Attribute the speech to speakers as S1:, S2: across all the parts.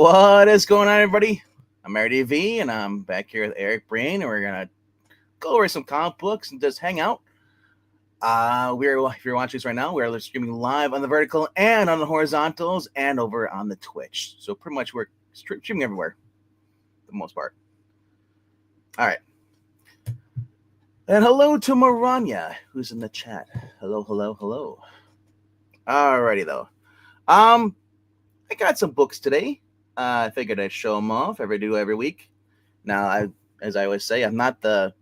S1: What is going on, everybody? I'm Mary V, and I'm back here with Eric Brain, and we're gonna go over some comic books and just hang out. If you're watching this right now, we're streaming live on the vertical and on the horizontals, and over on the Twitch. So pretty much we're streaming everywhere, for the most part. All right. And hello to Maranya, who's in the chat. Hello. Alrighty though. I got some books today. I figured I'd show them off. I do every week. Now, as I always say, I'm not the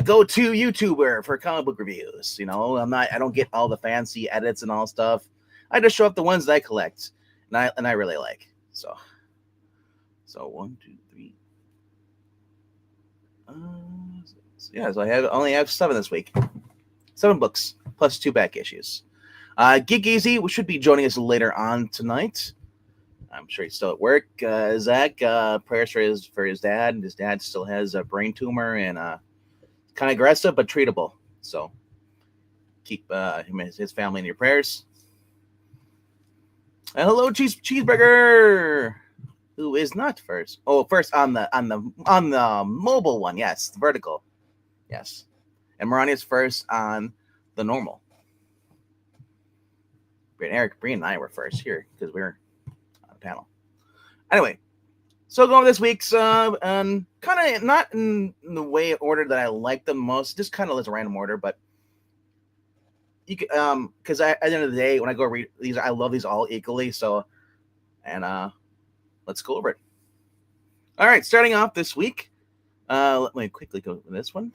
S1: go-to YouTuber for comic book reviews. You know, I don't get all the fancy edits and all stuff. I just show up the ones that I collect and I really like. So 1, 2, 3. So I only have 7 this week. 7 books plus 2 back issues. Geeky should be joining us later on tonight. I'm sure he's still at work. Zach, prayers for his dad. His dad still has a brain tumor and kind of aggressive but treatable. So keep him and his family in your prayers. And hello, Cheeseburger, who is not first. Oh, first on the mobile one. Yes, the vertical. Yes, and Marania's first on the normal. Eric, Bree, and I were first here because we're on the panel. Anyway, so going this week's kind of not in the way order that I like them most, just kind of as a random order, but you can, because at the end of the day, when I go read these, I love these all equally. So, and let's go over it. All right, starting off this week, let me quickly go to this one.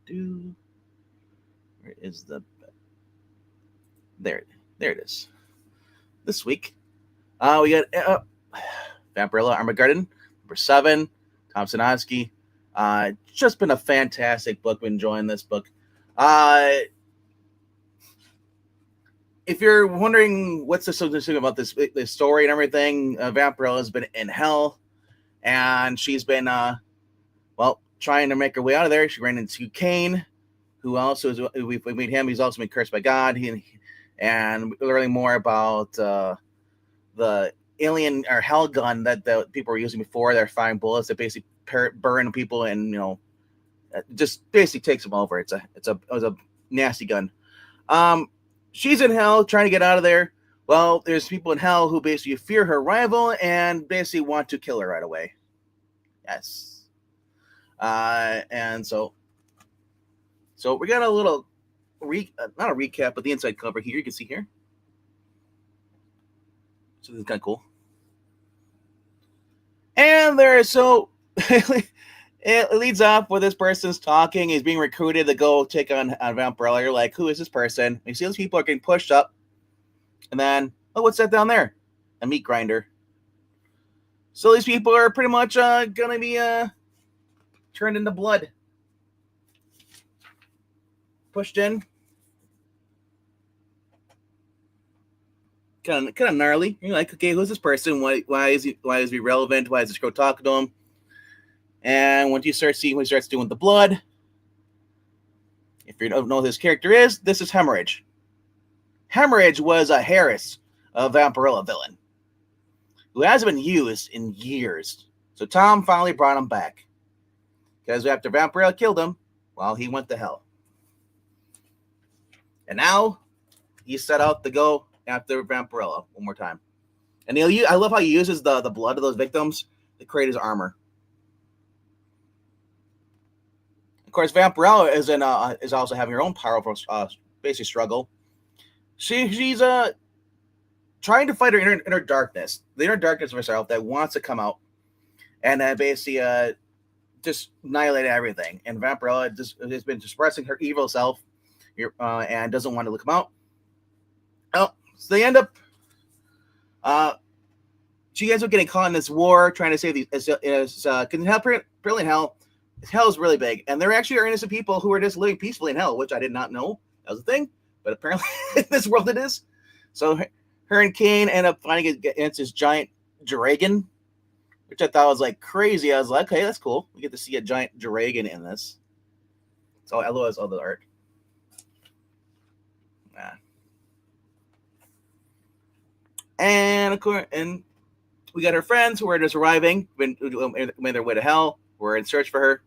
S1: Where is the? There it is. This week, we got Vampirella Armageddon, number 7, Tom Sinofsky. Just been a fantastic book. Been enjoying this book. If you're wondering what's so interesting about this story and everything, Vampirella has been in hell, and she's been trying to make her way out of there. She ran into Cain, who also is, we meet him. He's also been cursed by God. And learning more about the alien or hell gun that the people were using before. They're firing bullets that basically burn people and just basically takes them over. It was a nasty gun. She's in hell trying to get out of there. Well, there's people in hell who basically fear her arrival and basically want to kill her right away. Yes. And so we got a little. Not a recap, but the inside cover here. You can see here. So this is kind of cool. And it leads off with this person's talking. He's being recruited to go take on Vampirella. You're like, who is this person? And you see those people are getting pushed up. And then, what's that down there? A meat grinder. So these people are pretty much going to be turned into blood. Pushed in. Kind of gnarly. You're like, okay, who's this person? Why is he relevant? Why is this girl talking to him? And when you start seeing what he starts doing with the blood, if you don't know who this character is, this is Hemorrhage. Hemorrhage was a Harris, a Vampirella villain, who hasn't been used in years. So Tom finally brought him back. Because after Vampirella killed him, he went to hell. And now he set out to go after Vampirella one more time. And I love how he uses the blood of those victims to create his armor. Of course, Vampirella is also having her own powerful basic struggle. She's trying to fight her inner darkness, the inner darkness of herself that wants to come out and basically just annihilate everything. And Vampirella has been suppressing her evil self and doesn't want to come out. So they end up. She ends up getting caught in this war, trying to save these. Because apparently in hell is really big, and there actually are innocent people who are just living peacefully in hell, which I did not know that was a thing, but apparently in this world it is. So her and Cain end up fighting against this giant dragon, which I thought was like crazy. I was like, okay, that's cool. We get to see a giant dragon in this. So I love all the art. And of course, We got her friends who are just arriving, made their way to hell. We're in search for her,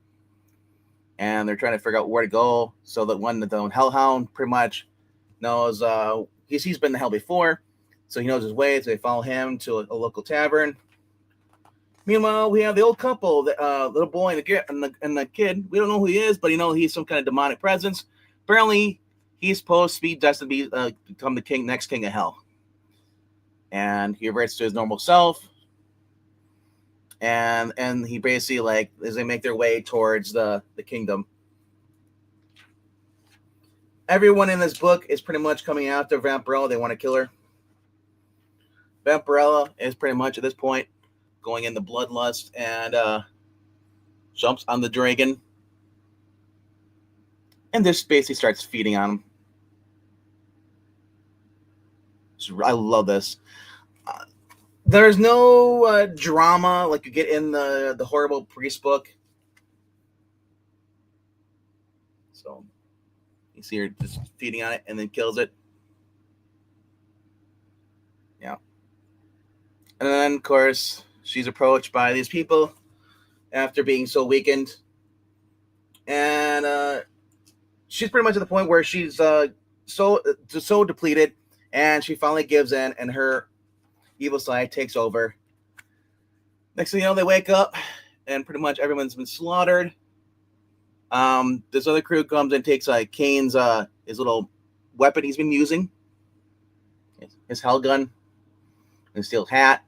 S1: and they're trying to figure out where to go. So the hellhound pretty much knows he's been to hell before, so he knows his way. So they follow him to a local tavern. Meanwhile, we have the old couple, the little boy and the kid. We don't know who he is, but he's some kind of demonic presence. Apparently, he's supposed to be destined to become the next king of hell. And he reverts to his normal self. And he basically, as they make their way towards the kingdom, everyone in this book is pretty much coming after Vampirella. They want to kill her. Vampirella is pretty much at this point going into bloodlust and jumps on the dragon and just basically starts feeding on him. I love this. There's no drama like you get in the horrible priest book. So you see her just feeding on it and then kills it. Yeah. And then, of course, she's approached by these people after being so weakened. And she's pretty much at the point where she's so depleted, and she finally gives in, and her evil side takes over. Next thing you know, they wake up, and pretty much everyone's been slaughtered. This other crew comes and takes Kane's his little weapon he's been using, his hell gun, his steel hat.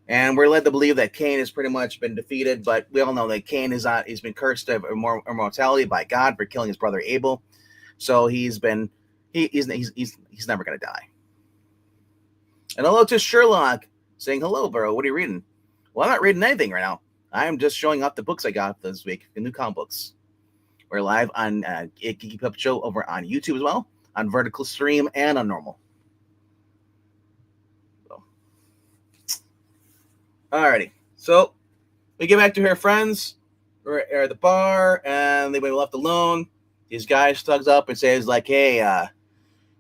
S1: And we're led to believe that Kane has pretty much been defeated, but we all know that Kane he's been cursed of immortality by God for killing his brother Abel. So he's never gonna die. And hello to Sherlock, saying hello, bro. What are you reading? Well, I'm not reading anything right now. I'm just showing off the books I got this week, the new comic books. We're live on Geeky Puppet Show over on YouTube as well, on vertical stream and on normal. Alrighty, so we get back to her friends. We're at the bar, and they've been left alone. These guys thugs up and says, hey,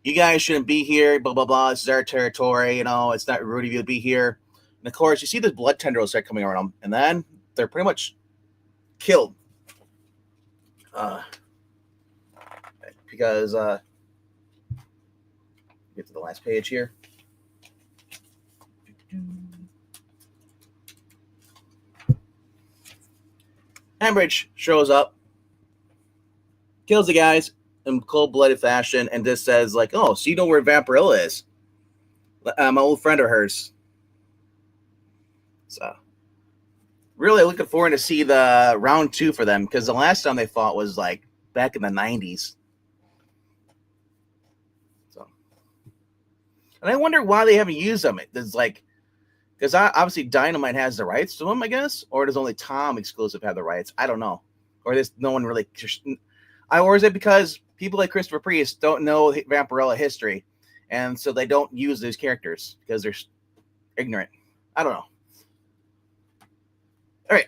S1: you guys shouldn't be here, blah, blah, blah. This is our territory, it's not rude of you to be here. And, of course, you see the blood tendrils start coming around them, and then they're pretty much killed. Because, get to the last page here. Ambridge shows up, kills the guys in cold-blooded fashion, and just says, oh, so you know where Vampirella is? I'm an old friend of hers. So, really looking forward to see the round 2 for them, because the last time they fought was, back in the 90s. So, and I wonder why they haven't used them. It's because obviously Dynamite has the rights to them, I guess, or does only Tom exclusive have the rights? I don't know. Or there's no one really. Or is it because people like Christopher Priest don't know Vampirella history, and so they don't use these characters because they're ignorant? I don't know. All right.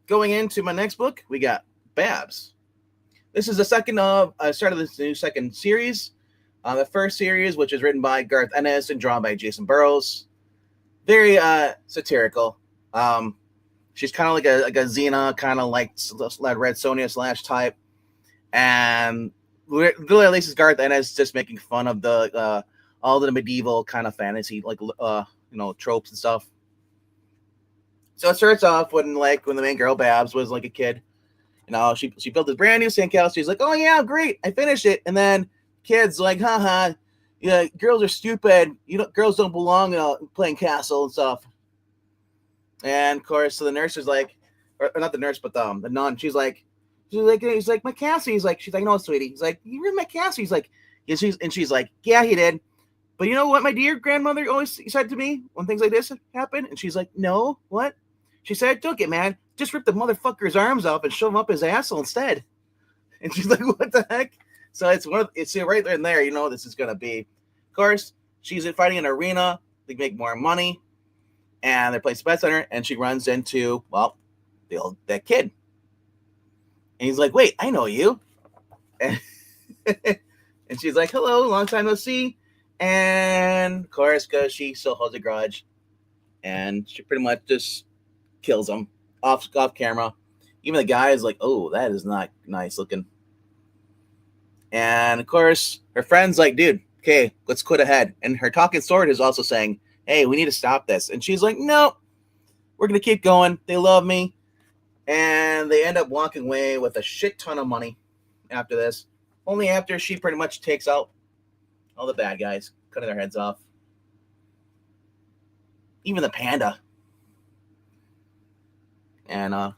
S1: Going into my next book, we got Babs. This is the start of this new second series. The first series, which is written by Garth Ennis and drawn by Jason Burrows, very satirical. She's kind of like a Xena, kind of like Red Sonja / type, and really at least it's Garth Ennis just making fun of the all the medieval kind of fantasy tropes and stuff. So it starts off when the main girl Babs was a kid. She built this brand new sandcastle. She's like, oh yeah, great, I finished it, and then kids haha, yeah, girls are stupid. Girls don't belong playing castle and stuff. And of course, so the nurse is or not the nurse, but the nun. She's like, my castle. She's like, no, sweetie. He's like, you ruined my castle. He's like, yeah, she's like, yeah, he did. But you know what my dear grandmother always said to me when things like this happen? And she's like, no, what? She said, don't get mad. Just rip the motherfucker's arms off and shove him up his asshole instead. And she's like, what the heck? So it's right there and there, this is going to be. Of course, she's fighting in an arena. They make more money. And they play Spec Center. And she runs into, that kid. And he's like, wait, I know you. And she's like, hello, long time no see. And of course, because she still holds a grudge, and she pretty much just kills him off camera. Even the guy is like, "Oh, that is not nice looking." And of course, her friend's like, "Dude, okay, let's quit ahead." And her talking sword is also saying, "Hey, we need to stop this." And she's like, "No, we're gonna keep going. They love me." And they end up walking away with a shit ton of money after this. Only after she pretty much takes out all the bad guys, cutting their heads off. Even the panda. And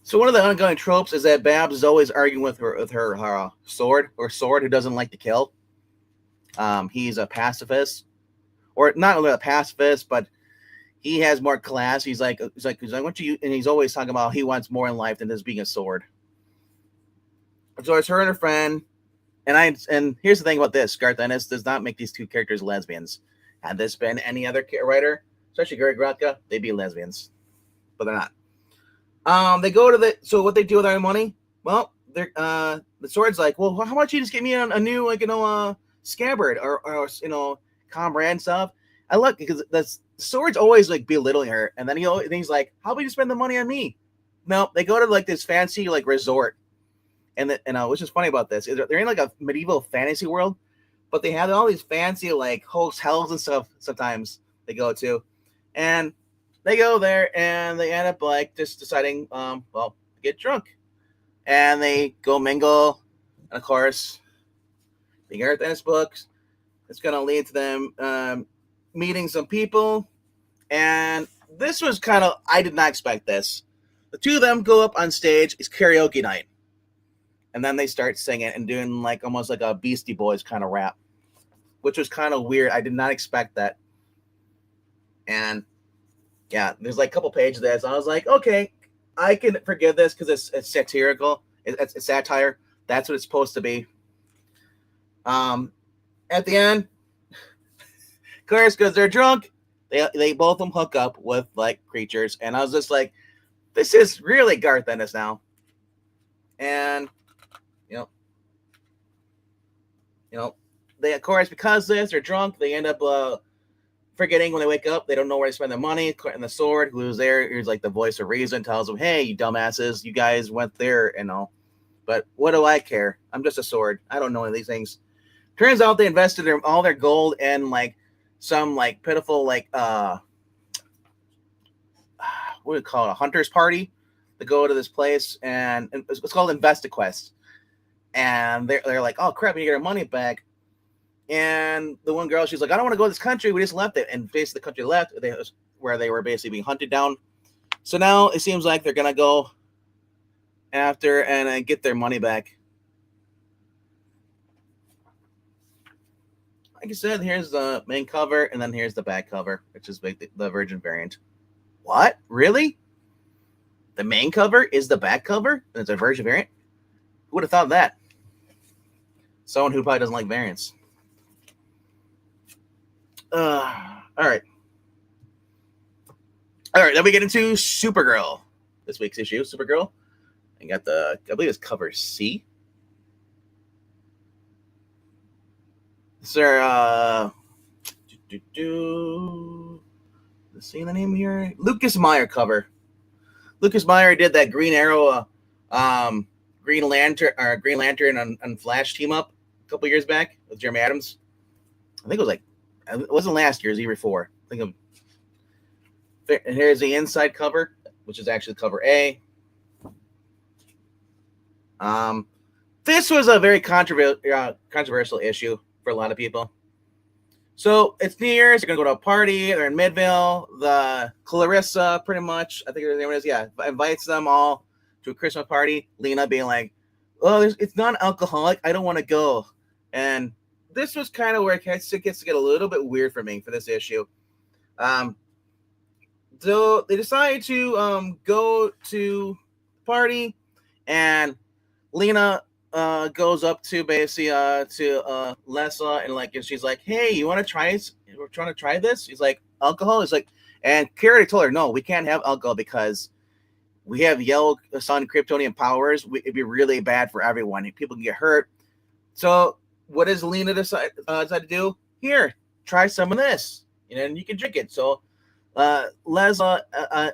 S1: so one of the ongoing tropes is that Babs is always arguing with her sword who doesn't like to kill. He's a pacifist, or not only a pacifist, but he has more class. He's like, I want you, and he's always talking about he wants more in life than just being a sword. So it's her and her friend, and here's the thing about this: Garth Ennis does not make these two characters lesbians. Had this been any other writer, especially Gary Gratka, they'd be lesbians, but they're not. They go to so what they do with their money? Well, they're the sword's like, well, how about you just get me a new scabbard or comrade and stuff. I look because the sword's always like belittling her, and then he's like, how about you spend the money on me? No, they go to like this fancy like resort, and what's just funny about this is they're in like a medieval fantasy world, but they have all these fancy like hotels and stuff sometimes they go to, and they go there and they end up like just deciding, get drunk, and they go mingle, and of course, the Garth Ennis books, it's gonna lead to them meeting some people, and this was I did not expect this. The two of them go up on stage, it's karaoke night, and then they start singing and doing like almost like a Beastie Boys kind of rap, which was kind of weird. I did not expect that, and yeah, there's like a couple pages of this. I was like, okay, I can forgive this because it's satirical. It's satire. That's what it's supposed to be. At the end, of course, because they're drunk, they both of them hook up with like creatures, and I was just like, this is really Garth Ennis now. And they of course because they're drunk, they end up forgetting when they wake up. They don't know where to spend their money. And the sword, who's there, he's like the voice of reason, tells them, hey, you dumbasses, you guys went there and all. But what do I care? I'm just a sword. I don't know any of these things. Turns out they invested all their gold in like some like pitiful like what do we call it? A hunter's party to go to this place, and it's called InvestiQuest. And they're like, oh crap, we need to get our money back. And the one girl, she's like, I don't want to go to this country. We just left it. And basically the country left where they were basically being hunted down. So now it seems like they're going to go after and get their money back. Like I said, here's the main cover, and then here's the back cover, which is like the Virgin variant. What? Really? The main cover is the back cover? And it's a Virgin variant? Who would have thought of that? Someone who probably doesn't like variants. All right. Then we get into Supergirl. This week's issue, Supergirl. I got I believe it's cover C. Sir, let's see the name here. Lucas Meyer cover. Lucas Meyer did that Green Arrow, Green Lantern and Flash team up a couple years back with Jeremy Adams. I think it wasn't last year, it was the year before. And here's the inside cover, which is actually cover A. This was a very controversial issue for a lot of people. So it's New Year's. They're gonna go to a party. They're in Midville. The Clarissa, pretty much, I think her name is, invites them all to a Christmas party. Lena being like, "Oh, it's non-alcoholic. I don't want to go." And this was kind of where it gets to get a little bit weird for me for this issue. So they decide to go to the party, and Lena goes up to basically to Lessa, and she's like, "Hey, you want to try this? We're trying to try this." He's like, "Alcohol?" He's like, and Kara told her, "No, we can't have alcohol because we have Yellow Sun Kryptonian powers. It'd be really bad for everyone. People can get hurt." So what does Lena decide to do? here, try some of this, and you can drink it. So Lesla,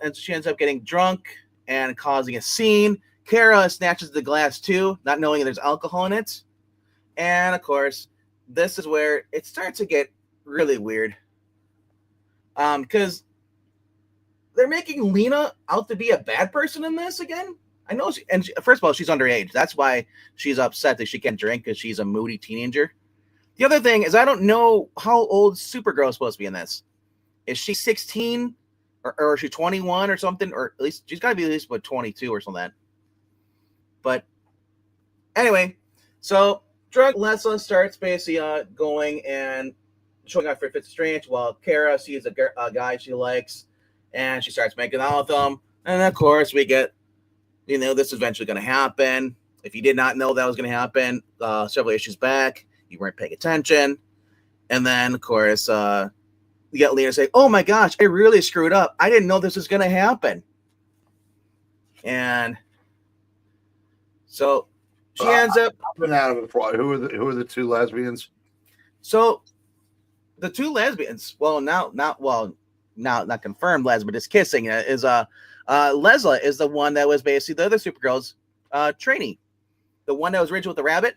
S1: and she ends up getting drunk and causing a scene. Kara snatches the glass too, not knowing there's alcohol in it. And of course, this is where it starts to get really weird. Because they're making Lena out to be a bad person in this again. I know, first of all, she's underage. That's why she's upset that she can't drink, because she's a moody teenager. The other thing is, I don't know how old Supergirl is supposed to be in this. Is she 16 or is she 21 or something? Or at least she's got to be at least about 22 or something. But anyway, so drunk Lesla starts basically going and showing off for Fifth Strange, while Kara sees a guy she likes, and she starts making out with him. And of course, we get, this is eventually going to happen. If you did not know that was going to happen, several issues back, you weren't paying attention. And then, of course, you get Lena saying, "Oh my gosh, I really screwed up. I didn't know this was going to happen." And so she ends up.
S2: I've been out of it for who are the two lesbians?
S1: So the two lesbians, not confirmed lesbian, but just kissing, is Lesla is the one that was basically the other Supergirl's trainee, the one that was rich with the rabbit,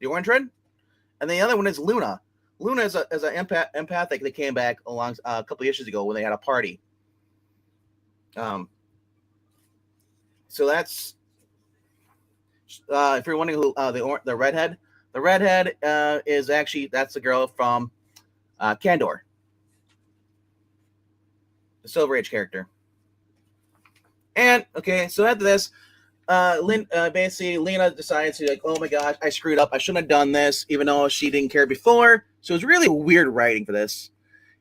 S1: the orange red, and the other one is Luna. Luna is an empathic that came back along a couple of issues ago when they had a party. So that's if you're wondering who the redhead is actually, that's the girl from Kandor, the Silver Age character. And okay, so after this, basically Lena decides to, like, oh my gosh, I screwed up. I shouldn't have done this, even though she didn't care before. So it's really weird writing for this.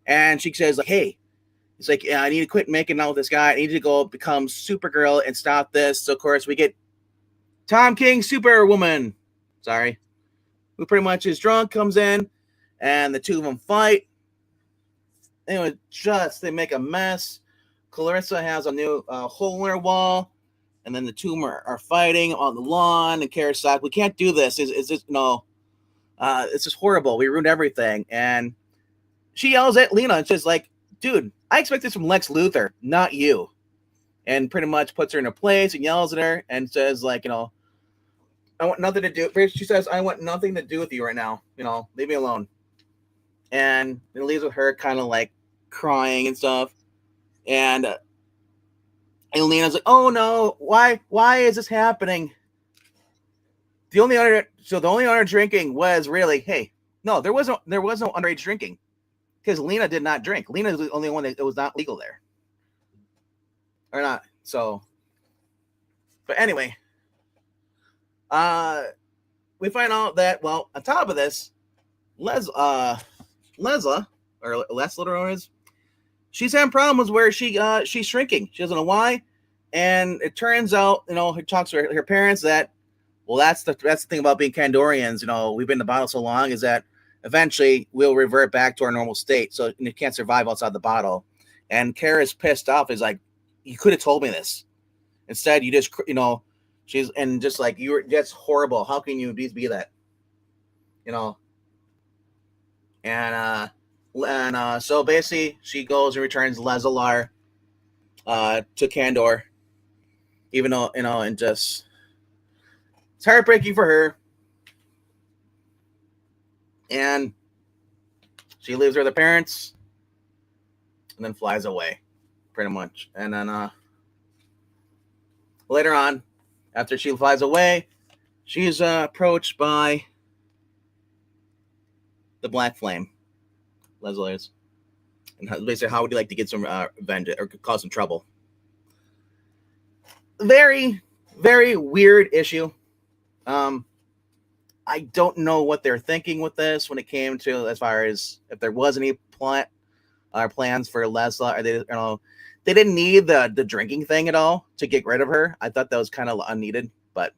S1: And she says, like, hey, it's like, I need to quit making out with this guy. I need to go become Supergirl and stop this. So of course we get Tom King, Superwoman. Sorry. Who pretty much is drunk, comes in, and the two of them fight. Anyway, they make a mess. Clarissa has a new hole in her wall, and then the two are fighting on the lawn. And Kara's like, "We can't do this. It's just it's just horrible. We ruined everything." And she yells at Lena. It's just like, "Dude, I expect this from Lex Luthor, not you." And pretty much puts her in her place and yells at her and says, like, I want nothing to do. She says, "I want nothing to do with you right now. Leave me alone." And it leaves with her kind of like crying and stuff. And Lena's like, "Oh no, why is this happening?" The only other drinking was really, hey, no, there was no underage drinking, because Lena did not drink. Lena was the only one that was not legal there, or not. So, but anyway, we find out that, well, on top of this, Lesla or Lesla is, she's having problems where she's shrinking. She doesn't know why. And it turns out, she talks to her parents that, well, that's the thing about being Kandorians. We've been in the bottle so long, is that eventually we'll revert back to our normal state. So you can't survive outside the bottle. And Kara's pissed off. Is like, you could have told me this. Instead, you just, she's, and just like, that's horrible. How can you be that? And so basically she goes and returns Leslar to Kandor, even though, and just, it's heartbreaking for her. And she leaves her the parents and then flies away, pretty much. And then later on, after she flies away, she's approached by the Black Flame, Leslie is. And basically, how would you like to get some vengeance or cause some trouble? Very, very weird issue. I don't know what they're thinking with this when it came to, as far as if there was any plot or plans for Lesla, or they didn't need the drinking thing at all to get rid of her. I thought that was kind of unneeded, but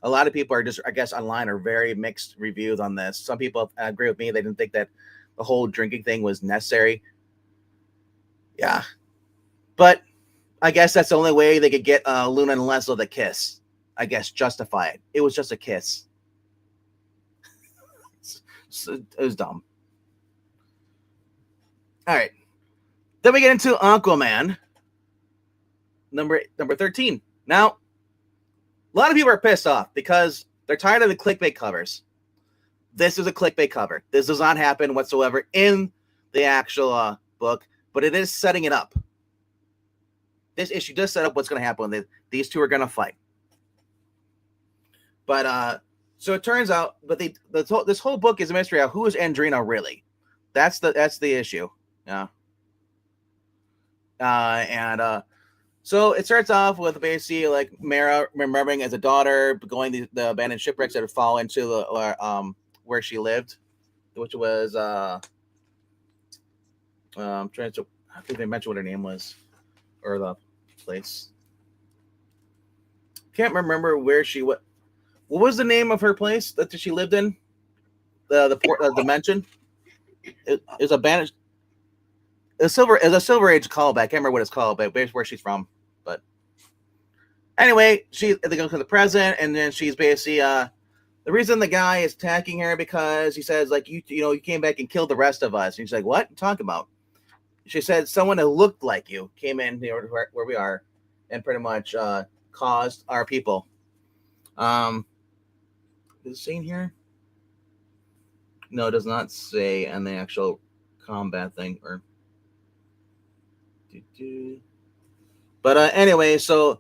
S1: a lot of people are just, I guess, online are very mixed reviews on this. Some people agree with me. They didn't think that the whole drinking thing was necessary. Yeah. But I guess that's the only way they could get Luna and Leslie to kiss. I guess justify it. It was just a kiss. It was dumb. All right. Then we get into Aquaman, number 13. Now, a lot of people are pissed off because they're tired of the clickbait covers. This is a clickbait cover. This does not happen whatsoever in the actual book, but it is setting it up. This issue does set up what's going to happen. These two are going to fight. But so it turns out, but this whole book is a mystery of who is Andrina really. That's the issue. Yeah. So it starts off with basically like Mara remembering as a daughter going the abandoned shipwrecks that would fall into the where she lived, which was I'm trying to, I think they mentioned what her name was or the place. Can't remember where she what was the name of her place that she lived in? The port dimension. It was abandoned. It's a Silver Age callback. I can't remember what it's called, but basically where she's from. But anyway, they go to the present, and then she's basically the reason the guy is attacking her because he says like you came back and killed the rest of us. And she's like, what are you talking about? She said someone that looked like you came in here where we are, and pretty much caused our people. Is it seen here? No, it does not say on the actual combat thing or. But anyway, so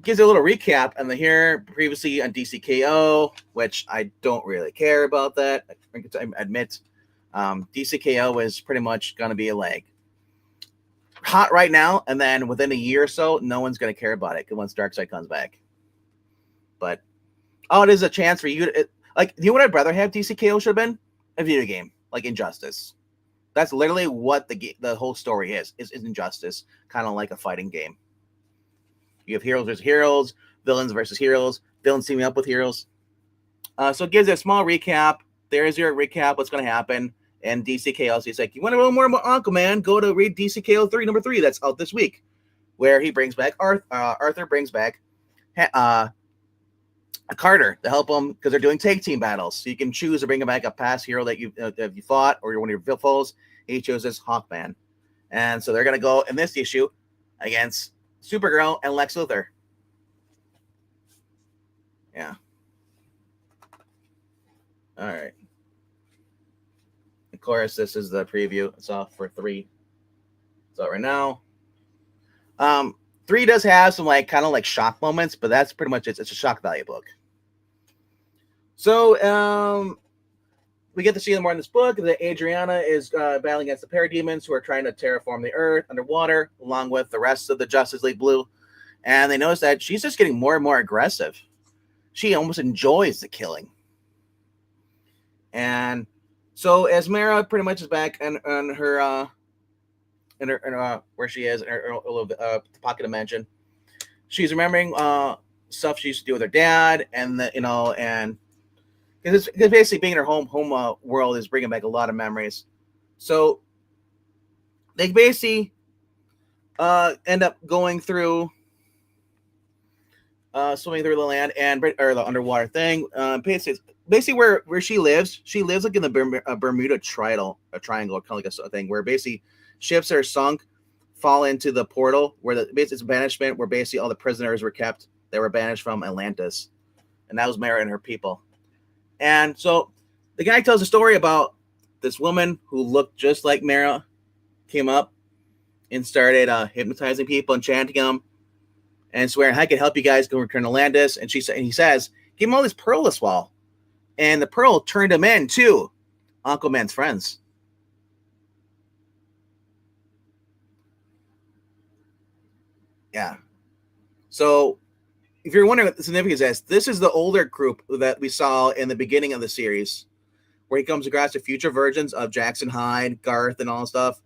S1: gives you a little recap and here previously on DCKO, which I don't really care about that. I admit DCKO is pretty much going to be like hot right now, and then within a year or so, no one's going to care about it once Darkseid comes back. But it is a chance for you to you know what I'd rather have DCKO should have been? A video game like Injustice. That's literally what the whole story is Injustice, kind of like a fighting game. You have heroes versus heroes, villains versus heroes, villains teaming up with heroes. So it gives you a small recap. There's your recap, what's going to happen. And DCKO, so he's like, you want to know more about Aquaman? Go to read DCKO number 3. That's out this week, where he brings back Arthur brings back Carter to help him because they're doing tag team battles. So you can choose to bring back a past hero that you fought or one of your foes. He chooses Hawkman. And so they're going to go in this issue against Supergirl and Lex Luthor. Yeah. All right. Of course, this is the preview. It's off for 3. It's out right now. 3 does have some kind of shock moments, but that's pretty much it. It's a shock value book. So we get to see more in this book that Adriana is battling against the parademons who are trying to terraform the Earth underwater, along with the rest of the Justice League Blue. And they notice that she's just getting more and more aggressive. She almost enjoys the killing. And so as Mara pretty much is back on her where she is in her pocket dimension, she's remembering stuff she used to do with her dad, and and because basically being in her home world is bringing back a lot of memories. So they basically end up going through swimming through the land or the underwater thing. Basically where she lives like in the Bermuda Triangle, kind of like a thing where basically ships that are sunk fall into the portal where it's banishment, where basically all the prisoners were kept that were banished from Atlantis, and that was Mara and her people. And so the guy tells a story about this woman who looked just like Mara came up and started hypnotizing people and chanting them and swearing, I can help you guys go return to Atlantis. And he says, give him all this pearl to swallow. And the pearl turned him into Aquaman's friends. Yeah. So if you're wondering what the significance is, this is the older group that we saw in the beginning of the series, where he comes across the future versions of Jackson Hyde, Garth, and all that stuff.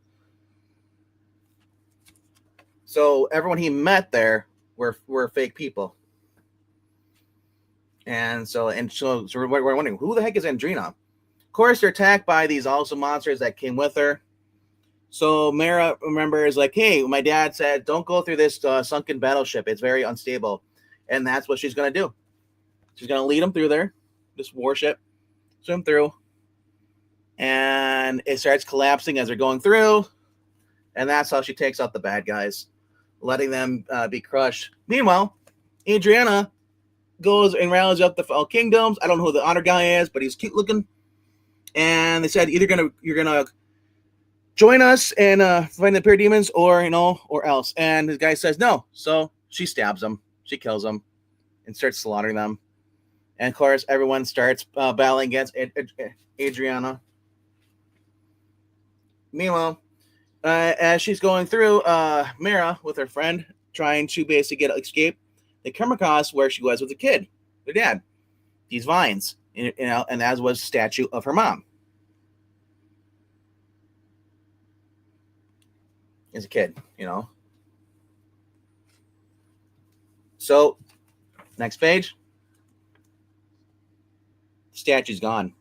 S1: So everyone he met there were fake people. And so we're wondering, who the heck is Andrina? Of course, they're attacked by these awesome monsters that came with her. So Mara remembers, hey, my dad said, don't go through this sunken battleship. It's very unstable. And that's what she's going to do. She's going to lead them through there, this warship, swim through. And and it starts collapsing as they're going through, and that's how she takes out the bad guys, letting them be crushed. Meanwhile, Adriana goes and rallies up the Fall Kingdoms. I don't know who the honor guy is, but he's cute looking. And they said you're gonna join us and find the parademons, or else. And the guy says no. So she stabs him, she kills him, and starts slaughtering them. And of course, everyone starts battling against Adriana. Meanwhile, as she's going through, Mara with her friend trying to basically escape, they come across where she was with the kid, their dad. These vines, and as was a statue of her mom as a kid, So, next page. Statue's gone.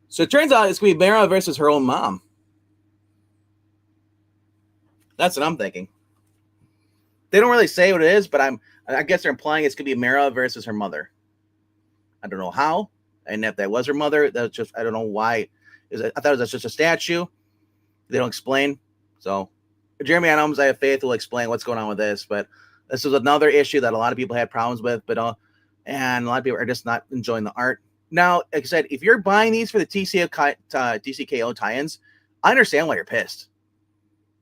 S1: So it turns out it's going to be Mara versus her own mom. That's what I'm thinking. They don't really say what it is, but I guess they're implying it's going to be Mara versus her mother. I don't know how, and if that was her mother, that's just, I don't know why. I thought it was just a statue. They don't explain. So Jeremy Adams, I have faith, will explain what's going on with this, but this was another issue that a lot of people had problems with, and a lot of people are just not enjoying the art. Now, like I said, if you're buying these for the DCKO tie-ins, I understand why you're pissed.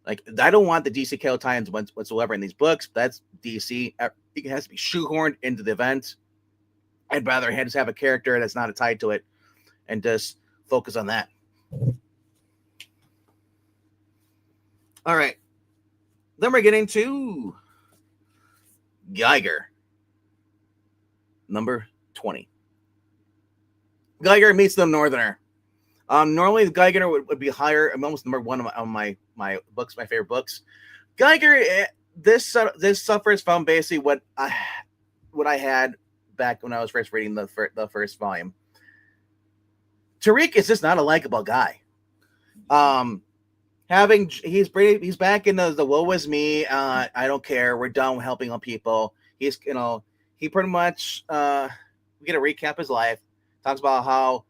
S1: Like, I don't want the DCKO tie-ins whatsoever in these books. That's DC. It has to be shoehorned into the event. I'd rather just have a character that's not tied to it and just focus on that. All right. Then we're getting to Geiger. Number 20. Geiger meets the Northerner. Normally, the Geiger would be higher. I'm almost number one on my books, my favorite books. Geiger, this suffers from basically what I had back when I was first reading the first volume. Tariq is just not a likable guy. He's back in the woe is me. I don't care. We're done with helping on people. He's he pretty much we get a recap his life. Talks about how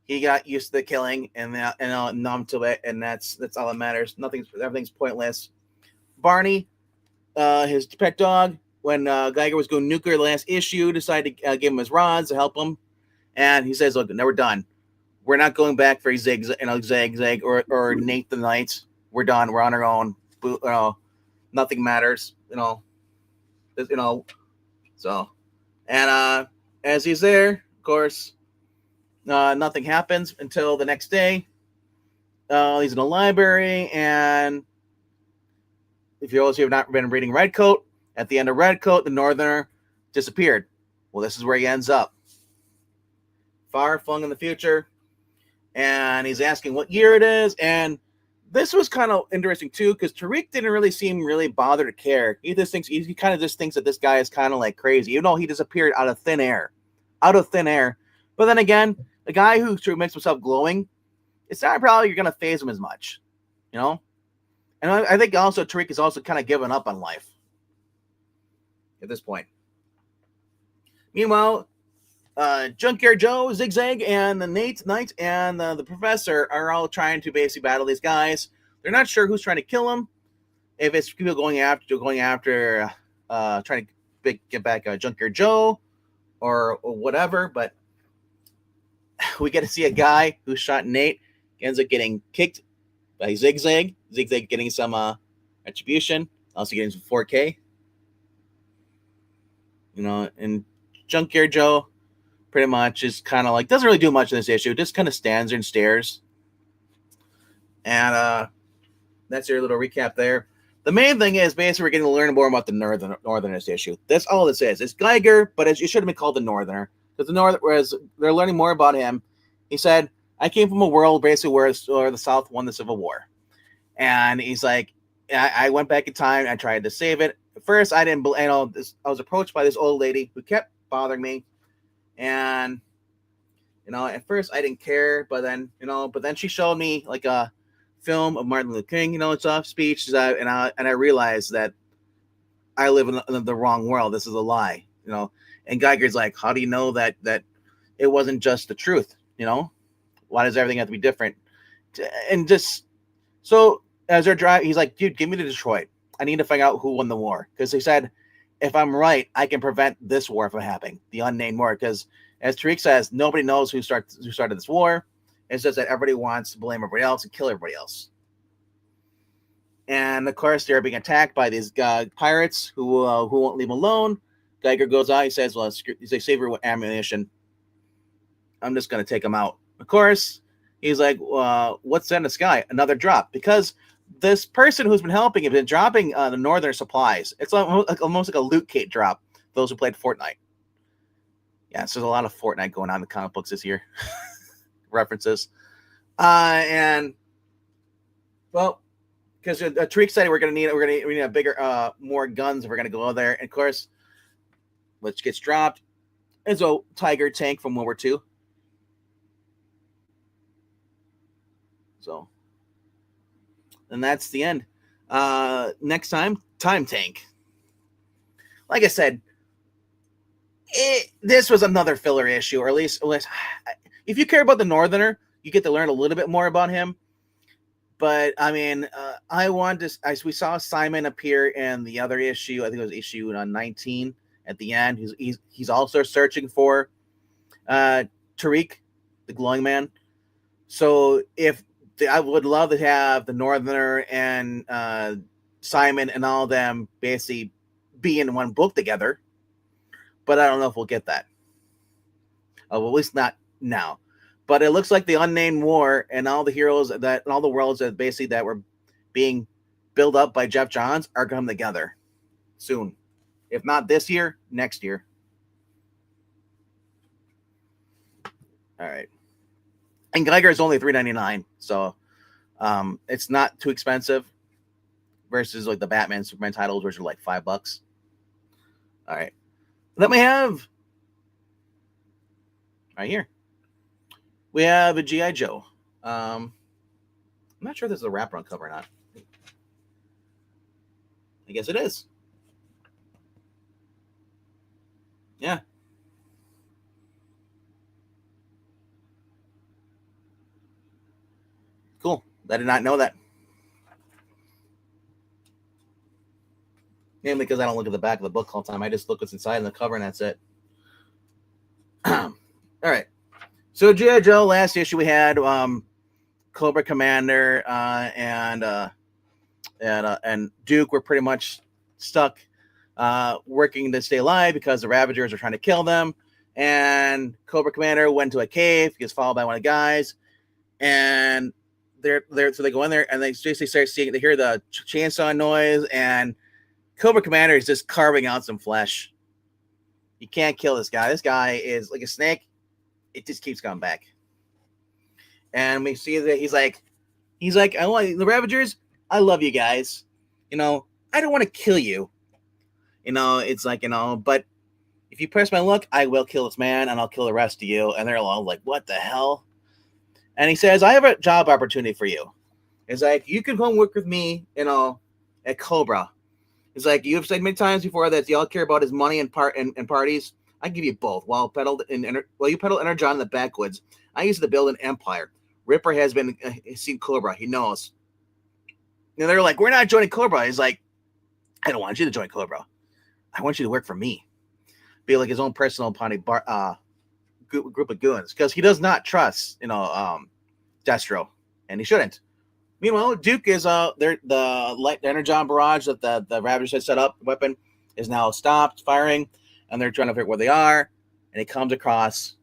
S1: he got used to the killing and numb to it, and that's all that matters. Everything's pointless. Barney, his pet dog, when Geiger was going nuclear the last issue, decided to give him his rods to help him, and he says, "Look, now we're done. We're not going back for Zigzag or Nate the Knight. We're done. We're on our own. Nothing matters. So, and as he's there, of course." Nothing happens until the next day. He's in a library, and if you have not been reading Redcoat, at the end of Redcoat, the Northerner disappeared. Well, this is where he ends up. Far flung in the future, and he's asking what year it is, and this was kind of interesting too, because Tariq didn't really seem really bothered to care. He kind of just thinks that this guy is kind of like crazy, even though he disappeared out of thin air. But then again, the guy who makes himself glowing, it's not probably you're going to phase him as much, And I think also Tariq is also kind of given up on life at this point. Meanwhile, Junkyard Joe, Zigzag, and the Nate Knight and the Professor are all trying to basically battle these guys. They're not sure who's trying to kill them. If it's people going after trying to get back Junkyard Joe or whatever, but we get to see a guy who shot Nate ends up getting kicked by Zigzag. Zigzag getting some retribution, also getting some 4K. And Junkyard Joe pretty much is kind of like doesn't really do much in this issue, just kind of stands there and stares. And that's your little recap there. The main thing is basically we're getting to learn more about the Northerners issue. That's all this is. It's Geiger, but it should have been called the Northerner. Because they're learning more about him. He said, I came from a world basically where the South won the Civil War. And he's like, I went back in time. I tried to save it. At first, I didn't believe, I was approached by this old lady who kept bothering me. And, at first I didn't care. But then she showed me like a film of Martin Luther King, it's off speech. And I realized that I live in the wrong world. This is a lie, And Geiger's like, how do you know that it wasn't just the truth, Why does everything have to be different? And just so as they're driving, he's like, dude, give me to Detroit. I need to find out who won the war. Because they said, if I'm right, I can prevent this war from happening, the unnamed war. Because as Tariq says, nobody knows who started this war. It's just that everybody wants to blame everybody else and kill everybody else. And of course, they're being attacked by these pirates who won't leave them alone. Geiger goes out. He says, "Well, he says, save your ammunition. I'm just going to take them out." Of course, he's like, "What's that in the sky? Another drop?" Because this person who's been helping has been dropping the northern supplies. It's almost like a loot crate drop. Those who played Fortnite. Yeah, so there's a lot of Fortnite going on in the comic books this year. References. And well, because Tariq said we need a bigger, more guns if we're gonna go there. And of course, which gets dropped is a Tiger tank from World War II. So, and that's the end. Next time, Time Tank. Like I said, this was another filler issue, or at least if you care about the Northerner, you get to learn a little bit more about him. But I mean, we saw Simon appear in the other issue. I think it was issue 19 at the end. He's also searching for Tariq, the glowing man. So I would love to have the Northerner and Simon and all of them basically be in one book together. But I don't know if we'll get that. Well, at least not now. But it looks like the unnamed war and all the heroes and all the worlds that were being built up by Jeff Johns are coming together soon. If not this year, next year. All right. And Geiger is only $3.99, so it's not too expensive versus like the Batman Superman titles, which are like $5. All right. Then we have right here. We have a G.I. Joe. I'm not sure if this is a wraparound cover or not. I guess it is. Yeah. Cool. I did not know that. Mainly because I don't look at the back of the book all the time. I just look what's inside in the cover and that's it. All right. So G.I. Joe, last issue we had Cobra Commander and Duke were pretty much stuck working to stay alive because the Ravagers are trying to kill them. And Cobra Commander went to a cave. He gets followed by one of the guys. And so they go in there and they basically start seeing, they hear the chainsaw noise, and Cobra Commander is just carving out some flesh. You can't kill this guy. This guy is like a snake. It just keeps coming back. And we see that he's like, I want the Ravagers. I love you guys. I don't want to kill you. It's like, but if you press my luck, I will kill this man and I'll kill the rest of you. And they're all like, what the hell? And he says, I have a job opportunity for you. It's like, you can come work with me, at Cobra. It's like, you have said many times before that y'all care about his money and parties. I give you both. While you peddle Energon in the backwoods, I used to build an empire. Ripper has seen Cobra. He knows. And they're like, we're not joining Cobra. He's like, I don't want you to join Cobra. I want you to work for me. Be like his own personal group of goons, because he does not trust, Destro, and he shouldn't. Meanwhile, Duke is the Energon barrage that the Ravagers had set up, weapon, is now stopped firing. And they're trying to figure out where they are, and he comes across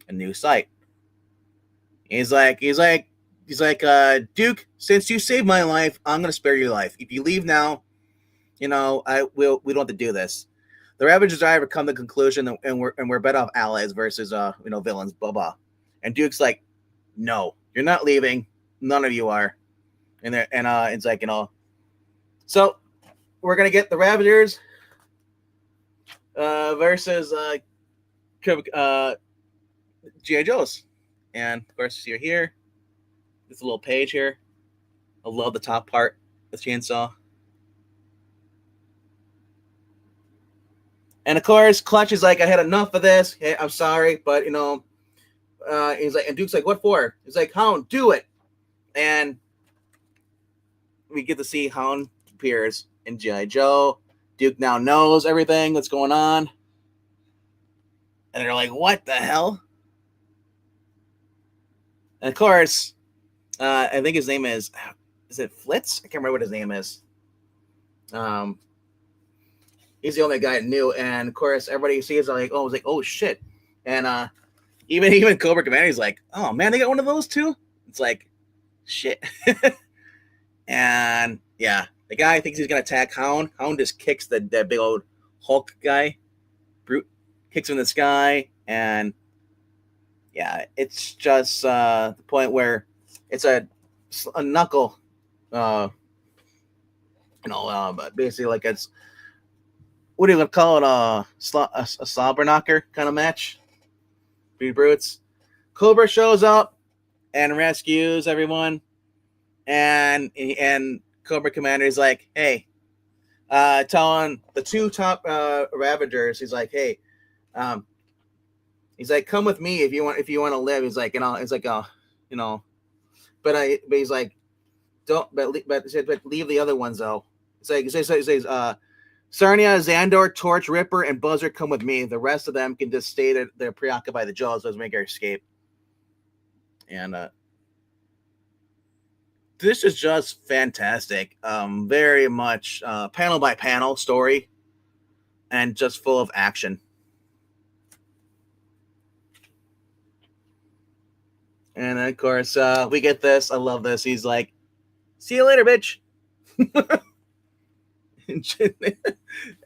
S1: a new site. He's like, Duke, since you saved my life, I'm gonna spare your life. If you leave now, we don't have to do this. The Ravagers have come to the conclusion that, and we're better off allies versus villains, blah blah. And Duke's like, no, you're not leaving. None of you are. And it's like, so we're gonna get the Ravagers versus G.I. Joe's. And of course, you're here. This little page here. I love the top part, the chainsaw. And of course, Clutch is like, I had enough of this. Hey, I'm sorry, but he's like, and Duke's like, what for? He's like, Hound, do it. And we get to see Hound appears in G.I. Joe. Duke now knows everything that's going on. And they're like, what the hell? And of course, I think his name is it Flitz? I can't remember what his name is. He's the only guy that knew. And of course, everybody sees like, oh shit. And even Cobra Commander's like, oh man, they got one of those too? It's like, shit. And yeah, the guy thinks he's gonna attack Hound. Hound just kicks that big old Hulk guy. Brute kicks him in the sky, and yeah, it's just the point where it's a knuckle, basically like it's, what do you call it, a slobber knocker kind of match. Three brutes. Cobra shows up and rescues everyone, and Cobra Commander is like, hey, telling the two top Ravagers, he's like, hey, he's like, come with me if you want to live. He's like, it's like, but he's like, don't, but leave the other ones though. It's like, he says, Sarnia, Xandor, Torch, Ripper, and Buzzard come with me. The rest of them can just stay there. They're preoccupied with the Jaws. Let's make our escape. And this is just fantastic. Very much panel by panel story, and just full of action. And of course, we get this. I love this. He's like, "See you later, bitch."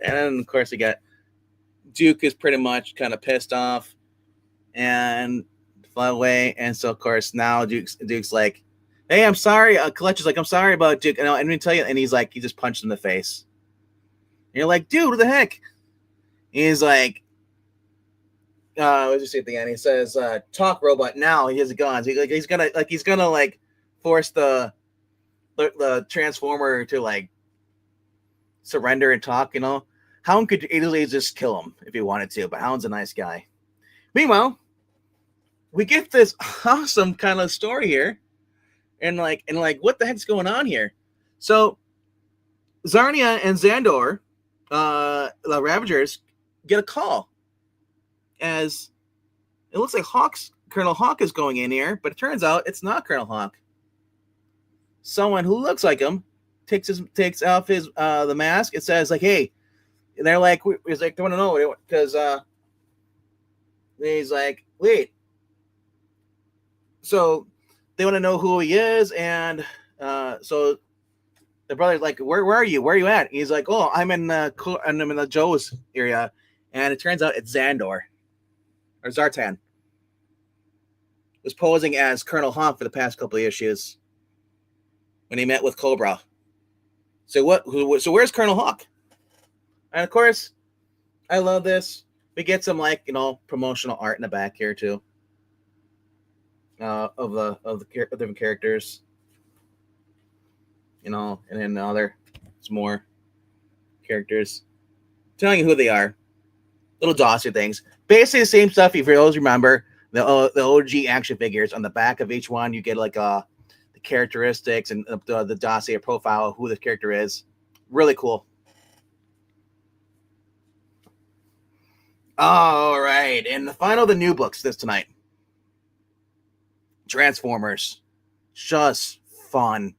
S1: And of course, we got Duke is pretty much kind of pissed off and fly away. And so, of course, now Duke's like, hey, I'm sorry. Collector's like, I'm sorry about Duke. And I didn't tell you. And he's like, he just punched him in the face. And you're like, dude, what the heck? He's like, what did you say at the end? He says, talk robot now. He has guns. He's gonna force the Transformer to like surrender and talk, Hound could easily just kill him if he wanted to, but Hound's a nice guy. Meanwhile, we get this awesome kind of story here, and what the heck's going on here? So Zarnia and Xandor, the Ravagers, get a call as it looks like Colonel Hawk is going in here, but it turns out it's not Colonel Hawk. Someone who looks like him takes off his the mask. It says like, hey, and they're like, he's like, they want to know because he's like, wait, so they want to know who he is, and so the brother's like, where are you at? And he's like, oh, I'm in the Joe's area, and it turns out it's Xandor or Zartan was posing as Colonel Hawk for the past couple of issues when he met with Cobra. So where's Colonel Hawk? And of course, I love this. We get some promotional art in the back here too. Of the different characters. And then some more characters. Telling you who they are. Little dossier things. Basically the same stuff if you always remember. The OG action figures. On the back of each one, you get the characteristics and the dossier profile of who the character is. Really cool. All right, and the final of the new books tonight. Transformers. Just fun.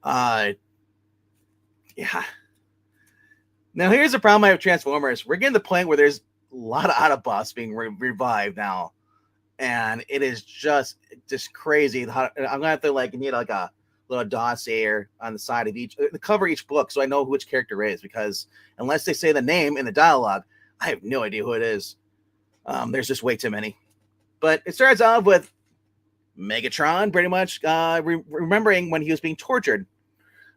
S1: Yeah. Now here's the problem I have with Transformers. We're getting to the point where there's a lot of Autobots being revived now. And it is just crazy. I'm gonna have to need a little dossier on the side of cover each book, so I know which character is. Because unless they say the name in the dialogue, I have no idea who it is. There's just way too many. But it starts off with Megatron, pretty much remembering when he was being tortured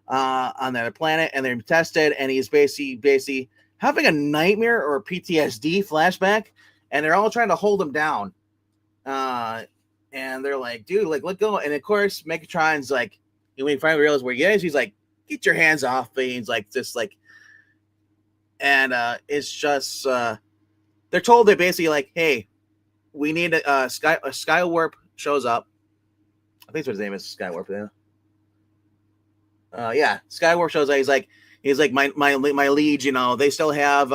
S1: on that planet, and they're tested, and he's basically having a nightmare or a PTSD flashback, and they're all trying to hold him down. And they're like, dude, let go. And of course, Megatron's like, when he finally realizes where he is, he's like, get your hands off me. He's like, and it's just, they're told that basically hey, we need a Skywarp shows up. I think that's what his name is, Skywarp. Yeah, Skywarp shows up. He's like my lead. You know, they still have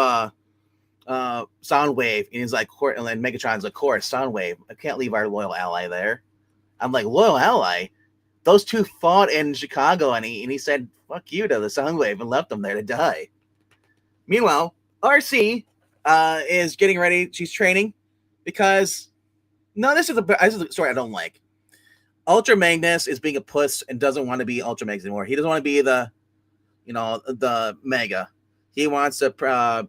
S1: Soundwave, and he's like, and then Megatron's like, course, Soundwave. I can't leave our loyal ally there. I'm like, loyal ally. Those two fought in Chicago, and he said, fuck you to the Soundwave and left them there to die. Meanwhile, RC is getting ready. She's training because this is a story I don't like. Ultra Magnus is being a puss and doesn't want to be Ultra Magnus anymore. He doesn't want to be the Mega. He wants to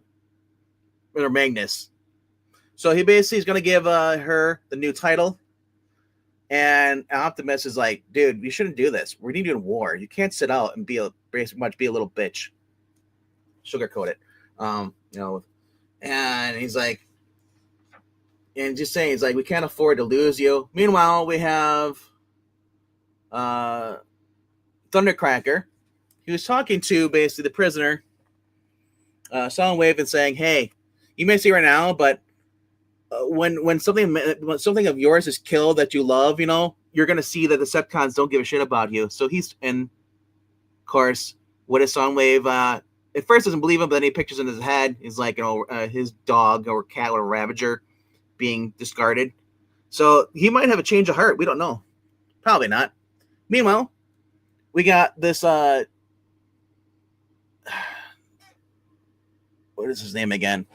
S1: or Magnus. So he basically is going to give her the new title. And Optimus is like, dude, you shouldn't do this. We need you in war. You can't sit out and be a little bitch. Sugarcoat it. And he's like, and just saying, he's like, we can't afford to lose you. Meanwhile, we have Thundercracker. He was talking to basically the prisoner, Soundwave, and saying, hey, you may see right now, but when something of yours is killed that you love, you're going to see that the Decepticons don't give a shit about you. So he's, and of course, what is Soundwave, at first doesn't believe him, but then he pictures in his head is like, his dog or cat or Ravager being discarded. So he might have a change of heart. We don't know. Probably not. Meanwhile, we got this, what is his name again?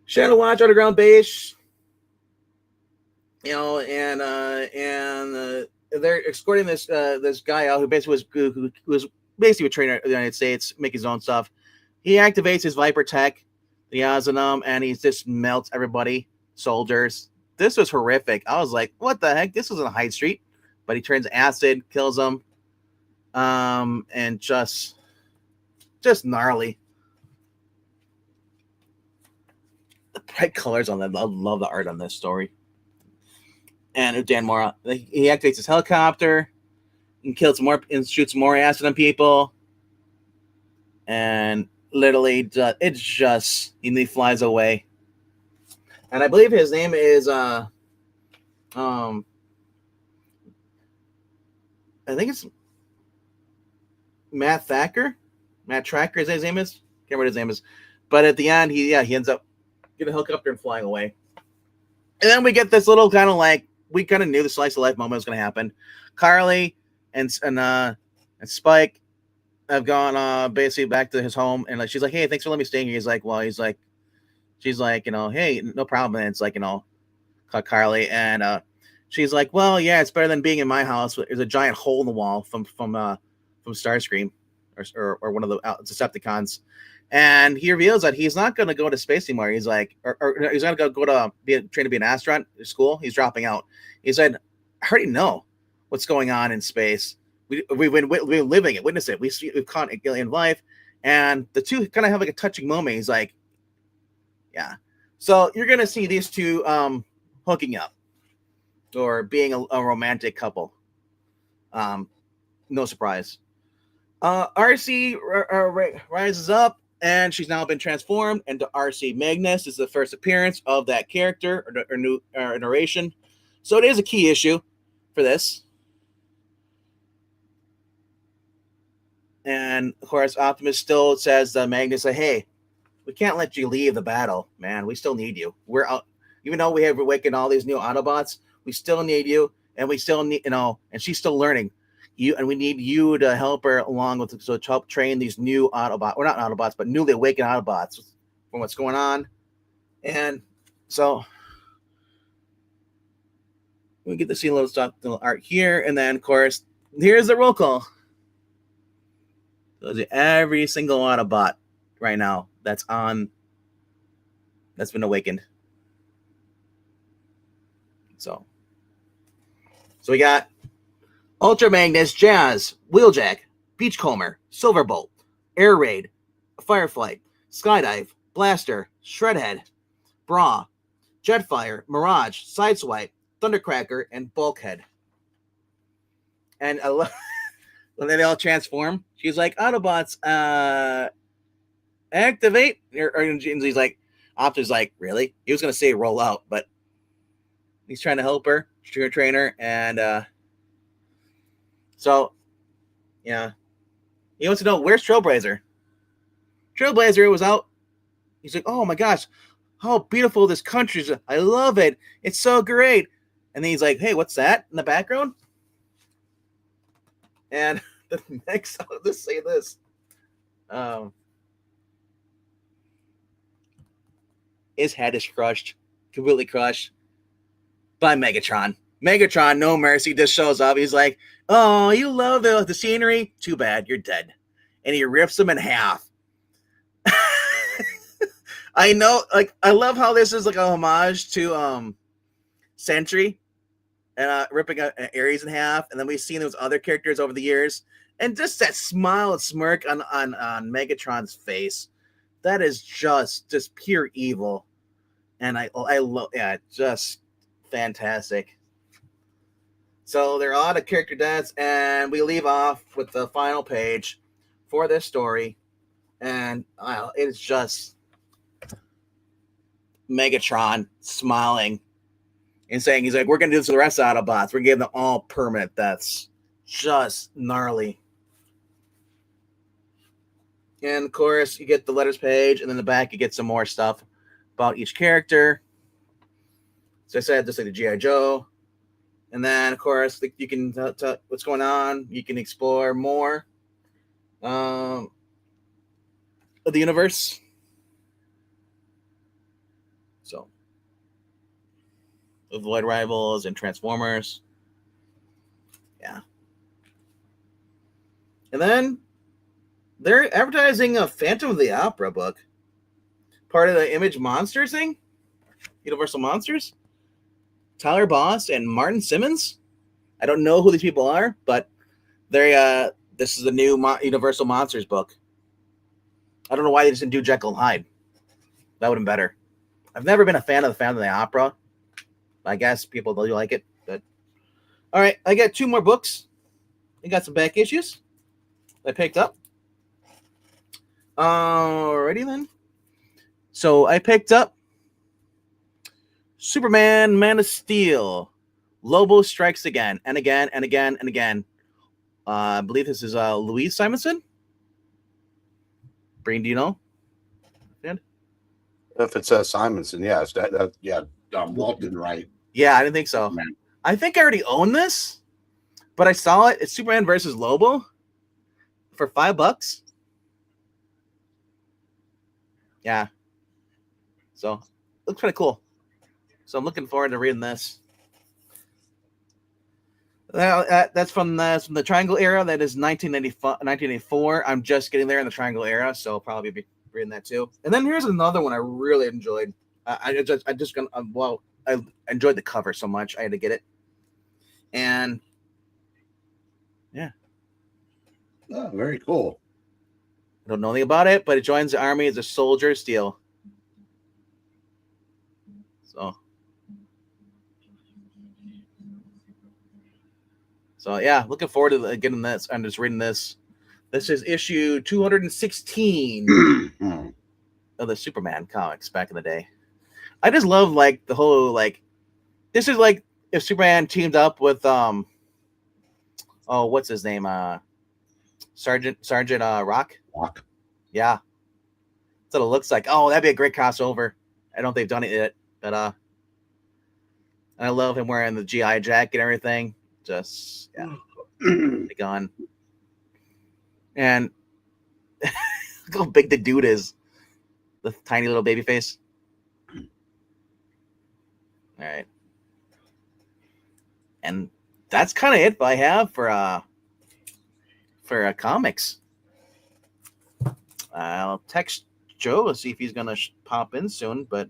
S1: Shadow Watch Underground Base, and they're escorting this guy out who basically was basically a trainer of the United States, making his own stuff. He activates his Viper Tech, the Ozanum, and he just melts everybody, soldiers. This was horrific. I was like, what the heck? This was on Hyde Street, but he turns acid, kills them, and just gnarly. The bright colors on that. I love the art on this story. And Dan Mora, he activates his helicopter and kills more and shoots more acid on people. And literally, he flies away. And I believe his name is I think it's Matt Tracker. His name is. Can't remember what his name is. But at the end, he ends up getting a helicopter and flying away. And then we get this little kind of like, we kind of knew the slice of life moment was going to happen. Carly and Spike have gone basically back to his home, and like she's like, hey, thanks for letting me stay here. She's like, hey, no problem. And it's like, Carly, and she's like, well, yeah, it's better than being in my house. There's a giant hole in the wall from Starscream or one of the Decepticons. And he reveals that he's not going to go to space anymore. He's like, or he's not going to go to train to be an astronaut at school. He's dropping out. He said, I already know what's going on in space. We've been living it, witness it. We've caught alien life. And the two kind of have like a touching moment. He's like, yeah. So you're going to see these two hooking up or being a romantic couple. No surprise. RC rises up, and she's now been transformed into RC Magnus. This is the first appearance of that character or new narration. So it is a key issue for this. And of course, Optimus still says to Magnus, hey, we can't let you leave the battle, man. We still need you. We're out, even though we have awakened all these new Autobots, we still need you, and we still need, and she's still learning. And we need you to help her along with to help train these new Autobots, or not Autobots, but newly awakened Autobots from what's going on. And so we get to see a little stuff, little art here, and then of course here's the roll call. Those are every single Autobot right now that's been awakened. So we got Ultra Magnus, Jazz, Wheeljack, Beachcomber, Silverbolt, Air Raid, Firefly, Skydive, Blaster, Shredhead, Bra, Jetfire, Mirage, Sideswipe, Thundercracker, and Bulkhead. And when they all transform, she's like, Autobots, activate. And he's like, Optimus like, really? He was gonna say roll out, but he's trying to help her, train her, and so yeah, he wants to know where's Trailblazer. Trailblazer was out. He's like, oh my gosh, how beautiful this country is! I love it. It's so great. And then he's like, hey, what's that in the background? And the next, I'll just say this. His head is crushed, completely crushed by Megatron. Megatron, no mercy, just shows up. He's like, oh, you love the scenery? Too bad, you're dead. And he rips him in half. I know, like, I love how this is like a homage to Sentry and ripping Ares in half. And then we've seen those other characters over the years. And just that smile and smirk on Megatron's face. That is just pure evil. And I love, yeah, just fantastic. So there are a lot of character deaths, and we leave off with the final page for this story. And it's just Megatron smiling and saying, he's like, we're going to do this to the rest of Autobots. We're going to give them all permanent deaths. Just gnarly. And of course, you get the letters page, and then the back, you get some more stuff about each character. So I said, just like the G.I. Joe. And then, of course, you can tell what's going on. You can explore more of the universe. So, with Void Rivals and Transformers. Yeah. And then they're advertising a Phantom of the Opera book. Part of the Image Monsters thing. Universal Monsters. Tyler Boss and Martin Simmons. I don't know who these people are, but they're this is the new Universal Monsters book. I don't know why they just didn't do Jekyll and Hyde. That would have been better. I've never been a fan of the Phantom of the Opera. I guess people do like it. But all right, I got 2 more books. I got some back issues I picked up. Alrighty then. So I picked up Superman, Man of Steel, Lobo Strikes Again, and again, and again, and again. I believe this is Louise Simonson. Breen, do you know?
S2: If it says Simonson, yes. Walt didn't write.
S1: Yeah, I didn't think so. Man. I think I already own this, but I saw it. It's Superman versus Lobo for $5. Yeah. So, looks pretty cool. So I'm looking forward to reading this. That's from the Triangle era. That is 1984. I'm just getting there in the Triangle era, so I'll probably be reading that too. And then here's another one I really enjoyed. I enjoyed the cover so much I had to get it. And yeah.
S2: Oh, very cool.
S1: I don't know anything about it, but it joins the army as a soldier of steel. So yeah, looking forward to getting this. I'm just reading this. This is issue 216 of the Superman comics back in the day. I just love like the whole like. This is like if Superman teamed up with what's his name? Sergeant Rock.
S2: Rock.
S1: Yeah. That's what it looks like. Oh, that'd be a great crossover. I don't think they've done it yet, but I love him wearing the GI jacket and everything. Just yeah, gone. And look how big the dude is. The tiny little baby face. All right. And that's kind of it I have for comics. I'll text Joe to see if he's gonna pop in soon, but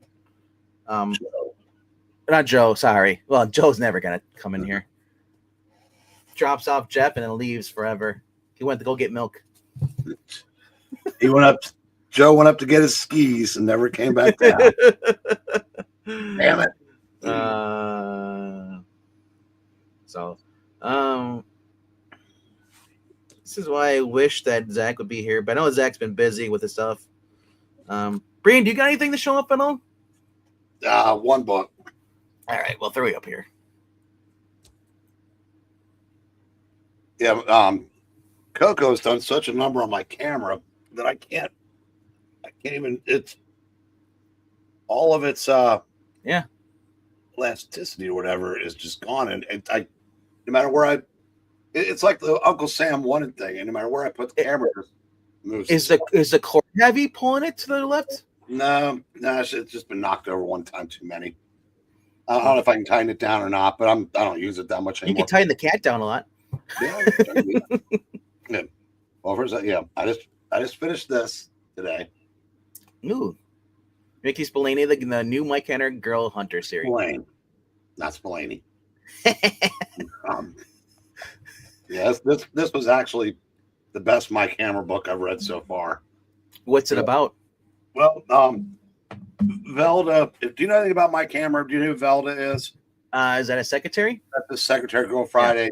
S1: not Joe. Sorry. Well, Joe's never gonna come in here. Drops off Jeff and then leaves forever. He went to go get milk.
S2: Joe went up to get his skis and never came back down. Damn it.
S1: This is why I wish that Zach would be here, but I know Zach's been busy with his stuff. Breen, Brian, do you got anything to show up at all?
S2: One book.
S1: All right, we'll throw you up here.
S2: Yeah, Coco's done such a number on my camera that I can't even. It's all of its
S1: Yeah.
S2: elasticity or whatever is just gone, and no matter where it's like the Uncle Sam wanted thing, and no matter where I put the camera, it moves.
S1: Is the cord heavy pulling it to the left?
S2: No, it's just been knocked over one time too many. I don't know if I can tighten it down or not, but I don't use it that much anymore.
S1: You can tighten the cat down a lot.
S2: Yeah. Yeah. Well, first, I just finished this today.
S1: Ooh. Mickey Spillane, the new Mike Henner Girl Hunter series.
S2: Spillane, not Spillane. Yes, this was actually the best Mike Hammer book I've read so far.
S1: What's it about?
S2: Well, Velda. Do you know anything about Mike Hammer? Do you know who Velda is?
S1: Is that a secretary?
S2: That's the secretary Girl Friday.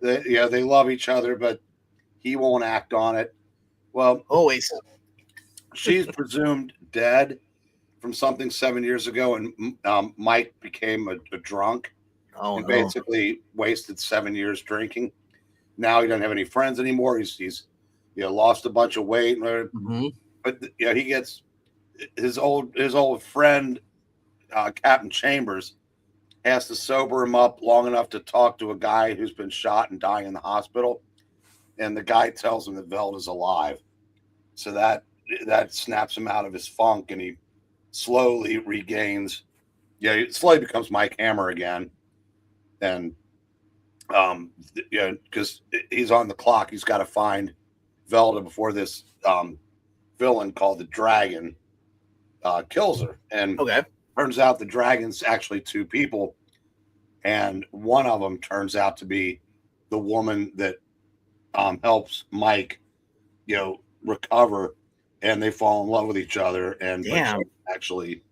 S2: Yeah. They love each other, but he won't act on it. Well,
S1: always.
S2: She's presumed dead from something 7 years ago, and Mike became a drunk and basically wasted 7 years drinking. Now he doesn't have any friends anymore. He's lost a bunch of weight, but he gets his old friend Captain Chambers has to sober him up long enough to talk to a guy who's been shot and dying in the hospital, and the guy tells him that Velda's alive, so that snaps him out of his funk, and he slowly regains. He slowly becomes Mike Hammer again, and because he's on the clock, he's got to find Velda before this villain called the Dragon kills her. And turns out the Dragon's actually two people, and one of them turns out to be the woman that helps Mike, recover, and they fall in love with each other. And actually,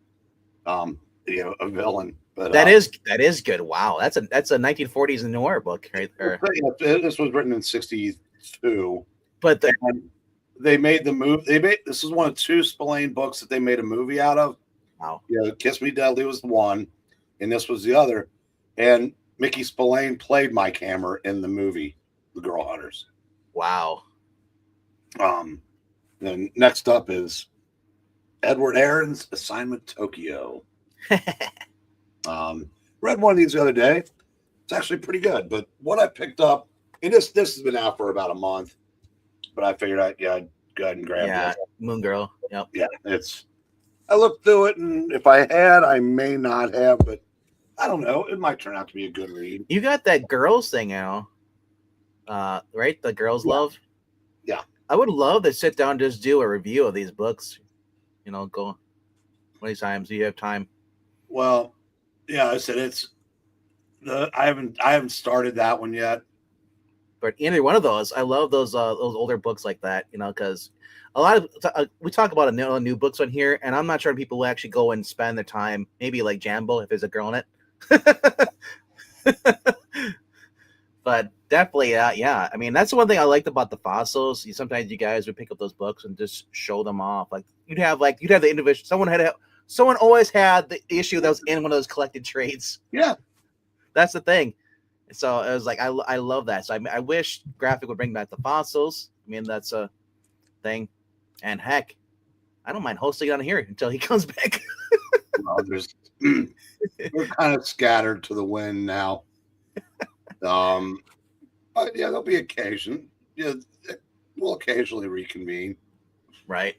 S2: a villain. But that
S1: is good. Wow, that's a 1940s noir book, right?
S2: This was written in 1962.
S1: But
S2: they made the move. This is one of two Spillane books that they made a movie out of.
S1: Wow.
S2: Kiss Me Deadly was the one, and this was the other. And Mickey Spillane played Mike Hammer in the movie, The Girl Hunters.
S1: Wow.
S2: Then next up is Edward Aaron's Assignment Tokyo. Read one of these the other day. It's actually pretty good. But what I picked up, and this has been out for about a month, but I figured I'd go ahead and grab it.
S1: Yeah, Moon Girl. Yep.
S2: Yeah, I looked through it, and if I had, I may not have, but I don't know. It might turn out to be a good read.
S1: You got that girls thing now, right? The girls love.
S2: Yeah.
S1: I would love to sit down and just do a review of these books. Go one of these times. Do you have time?
S2: Well, yeah, I said I haven't started that one yet.
S1: But either one of those, I love those older books like that, because a lot of we talk about new books on here, and I'm not sure people will actually go and spend their time, maybe like Jambo if there's a girl in it. But definitely, yeah. I mean, that's the one thing I liked about the fossils. Sometimes you guys would pick up those books and just show them off. Like you'd have the individual. Someone always had the issue that was in one of those collected trades.
S2: Yeah,
S1: that's the thing. So it was like I love that. So I wish Graphic would bring back the fossils. I mean, that's a thing. And heck, I don't mind hosting on here until he comes back.
S2: Well, we're kind of scattered to the wind now. But yeah, there'll be occasion. Yeah, we'll occasionally reconvene.
S1: Right.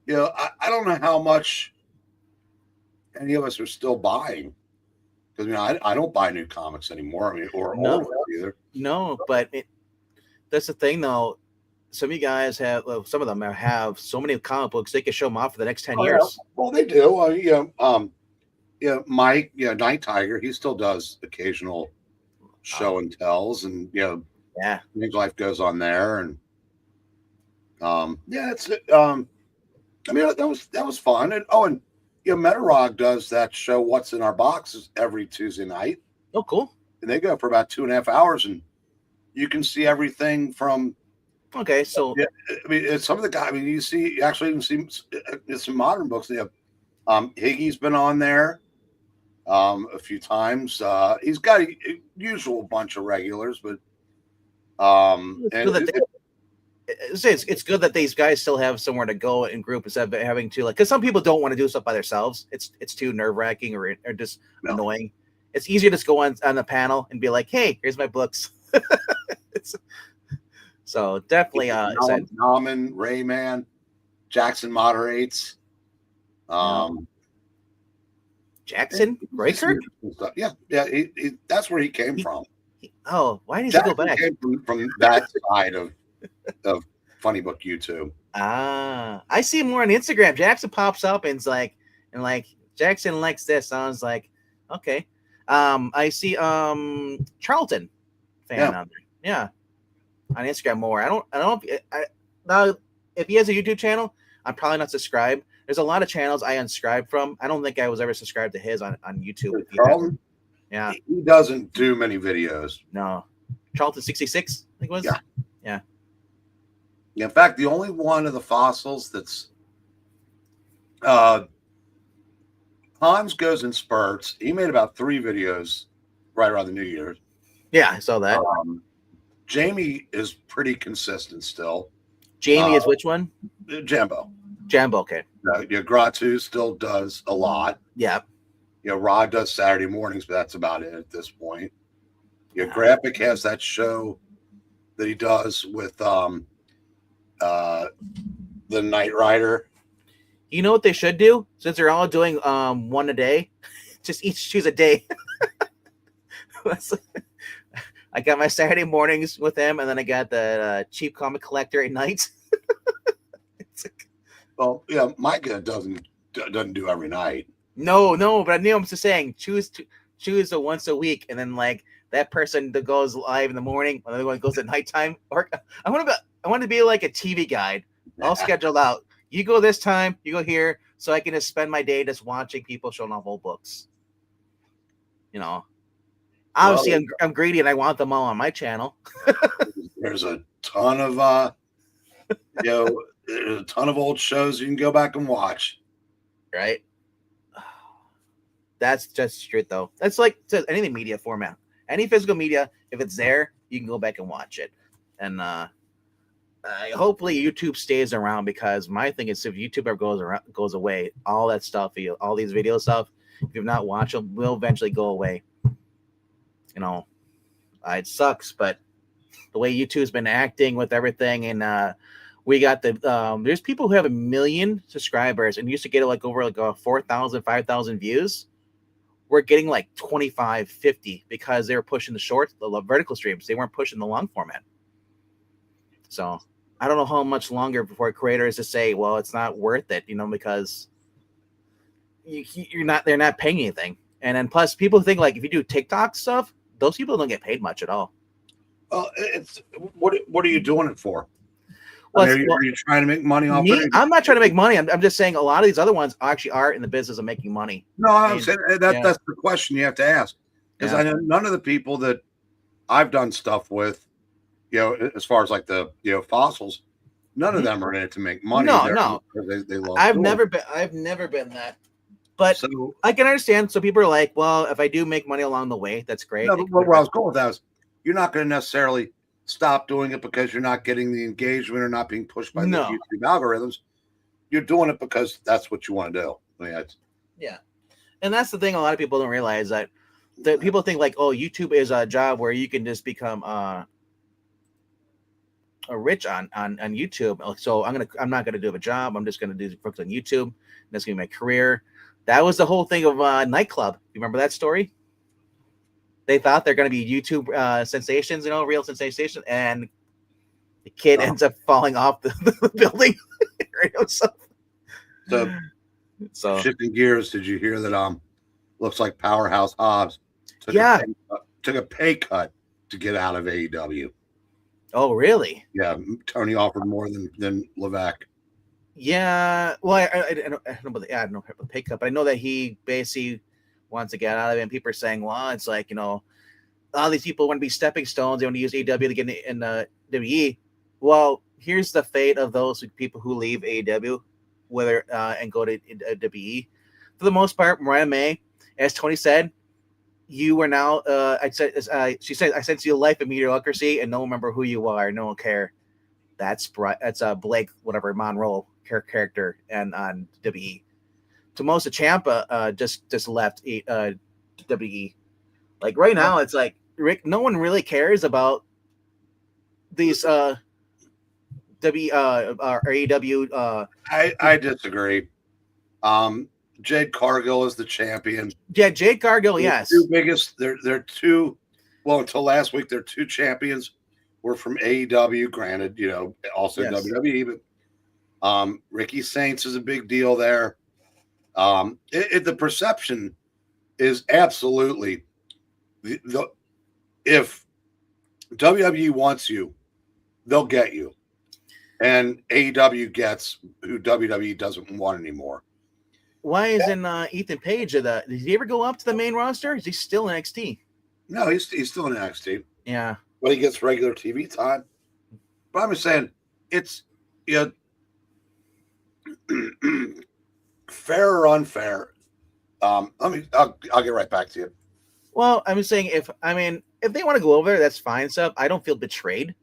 S2: I don't know how much any of us are still buying, because I don't buy new comics anymore. I mean, or old either.
S1: No, but that's the thing, though. Some of you guys some of them have so many comic books they can show them off for the next 10 years.
S2: Yeah. Well, they do. Mike, Night Tiger, he still does occasional show and tells, and things life goes on there, and it's I mean, that was fun. And Metarog does that show What's in Our Boxes every Tuesday night.
S1: Oh, cool.
S2: And they go for about 2.5 hours, and you can see everything from
S1: Okay, so
S2: yeah, I mean, it's some of the guys. I mean, you even see some modern books. They have Higgy's been on there a few times. He's got a usual bunch of regulars, but
S1: it's good that it's good that these guys still have somewhere to go in group instead of having to, like, because some people don't want to do stuff by themselves. It's too nerve wracking or just annoying. It's easier to just go on the panel and be like, hey, here's my books. So definitely
S2: Norman, Rayman, Jackson moderates.
S1: Jackson Raykirk?
S2: Yeah, that's where he came from.
S1: Why did
S2: Jackson
S1: he go back?
S2: Came from that side of Funny Book YouTube.
S1: I see him more on Instagram. Jackson pops up and Jackson likes this. So I was like, okay. I see Charlton fan on there. Yeah, on Instagram more. I don't know if he has a YouTube channel. I'm probably not subscribed. There's a lot of channels I unsubscribed from. I don't think I was ever subscribed to his on YouTube.
S2: Charlton?
S1: Yeah.
S2: He doesn't do many videos.
S1: No. Charlton 66, I think it was. Yeah.
S2: In fact, the only one of the fossils that's Hans goes in spurts. He made about 3 videos right around the New Year's.
S1: Yeah, I saw that.
S2: Jamie is pretty consistent still.
S1: Jamie is which one?
S2: Jambo,
S1: okay.
S2: Gratu still does a lot.
S1: Yeah.
S2: Rod does Saturday mornings, but that's about it at this point. Graphic has that show that he does with the Knight Rider.
S1: You know what they should do? Since they're all doing one a day, just each choose a day. I got my Saturday mornings with them, and then I got the cheap comic collector at night.
S2: Well, yeah, Micah doesn't do every night.
S1: No, but I knew I'm just saying choose a once a week, and then like that person that goes live in the morning, and the other one goes at nighttime. Or I want to be like a TV guide, all scheduled out. You go this time, you go here, so I can just spend my day just watching people showing off old books. Obviously, I'm greedy and I want them all on my channel.
S2: There's a ton of there's a ton of old shows you can go back and watch.
S1: Right. That's just true, though. That's like any media format, any physical media. If it's there, you can go back and watch it. And hopefully YouTube stays around, because my thing is, if YouTube ever goes away, all that stuff, all these video stuff, if you've not watched them, will eventually go away. It sucks, but the way YouTube's been acting with everything, and we got there's people who have 1 million subscribers and used to get over 4,000, 5,000 views. We're getting like 25, 50 because they were pushing the vertical streams. They weren't pushing the long format. So I don't know how much longer before creators to say, well, it's not worth it, because they're not paying anything. And then plus people think like if you do TikTok stuff, those people don't get paid much at all.
S2: Well, it's what are you doing it for? Well, are you trying to make money off it?
S1: I'm not trying to make money. I'm just saying a lot of these other ones actually are in the business of making money.
S2: No, I'm saying that's the question you have to ask. Because I know none of the people that I've done stuff with, as far as like the fossils, none of them are in it to make money.
S1: No.
S2: They love
S1: I've never been that. But I can understand. So people are like, well, if I do make money along the way, that's great.
S2: No, but where I was going with that is you're not going to necessarily stop doing it because you're not getting the engagement or not being pushed by the YouTube algorithms. You're doing it because that's what you want to do.
S1: Yeah. And that's the thing a lot of people don't realize, that people think like, oh, YouTube is a job where you can just become a rich on YouTube. So I'm not gonna do a job. I'm just gonna focus on YouTube. That's gonna be my career. That was the whole thing of Nightclub. You remember that story? They thought they're going to be YouTube sensations, real sensations, and the kid ends up falling off the building. So
S2: shifting gears, did you hear that? Looks like Powerhouse Hobbs took a pay cut to get out of AEW.
S1: Oh, really?
S2: Yeah, Tony offered more than Levesque.
S1: Yeah, well, I don't know about the pay cut, but I know that he basically wants to get out of it. And people are saying, well, it's like, all these people want to be stepping stones. They want to use AEW to get in WWE. Well, here's the fate of those people who leave AEW, whether and go to WWE. For the most part, Mariah May, as Tony said, you are now. She said, I sense you a life of mediocrity, and no one remember who you are. No one care. That's Blake, whatever Monroe character, and on WWE. Tomosa Ciampa just left WWE. Like right now, it's like Rick. No one really cares about these AEW.
S2: I disagree. Jade Cargill is the champion.
S1: Yeah, Jade Cargill. Yes,
S2: two biggest. They're two. Well, until last week, their two champions were from AEW. Granted, also yes. WWE, but Ricky Saints is a big deal there. The perception is absolutely if WWE wants you, they'll get you, and AEW gets who WWE doesn't want anymore.
S1: Why isn't Ethan Page did he ever go up to the main roster? Is he still in NXT?
S2: No, he's still in NXT.
S1: Yeah,
S2: but he gets regular TV time. But I'm just saying, it's fair or unfair. I'll get right back to you.
S1: Well, I'm saying if they want to go over there, that's fine stuff. I don't feel betrayed.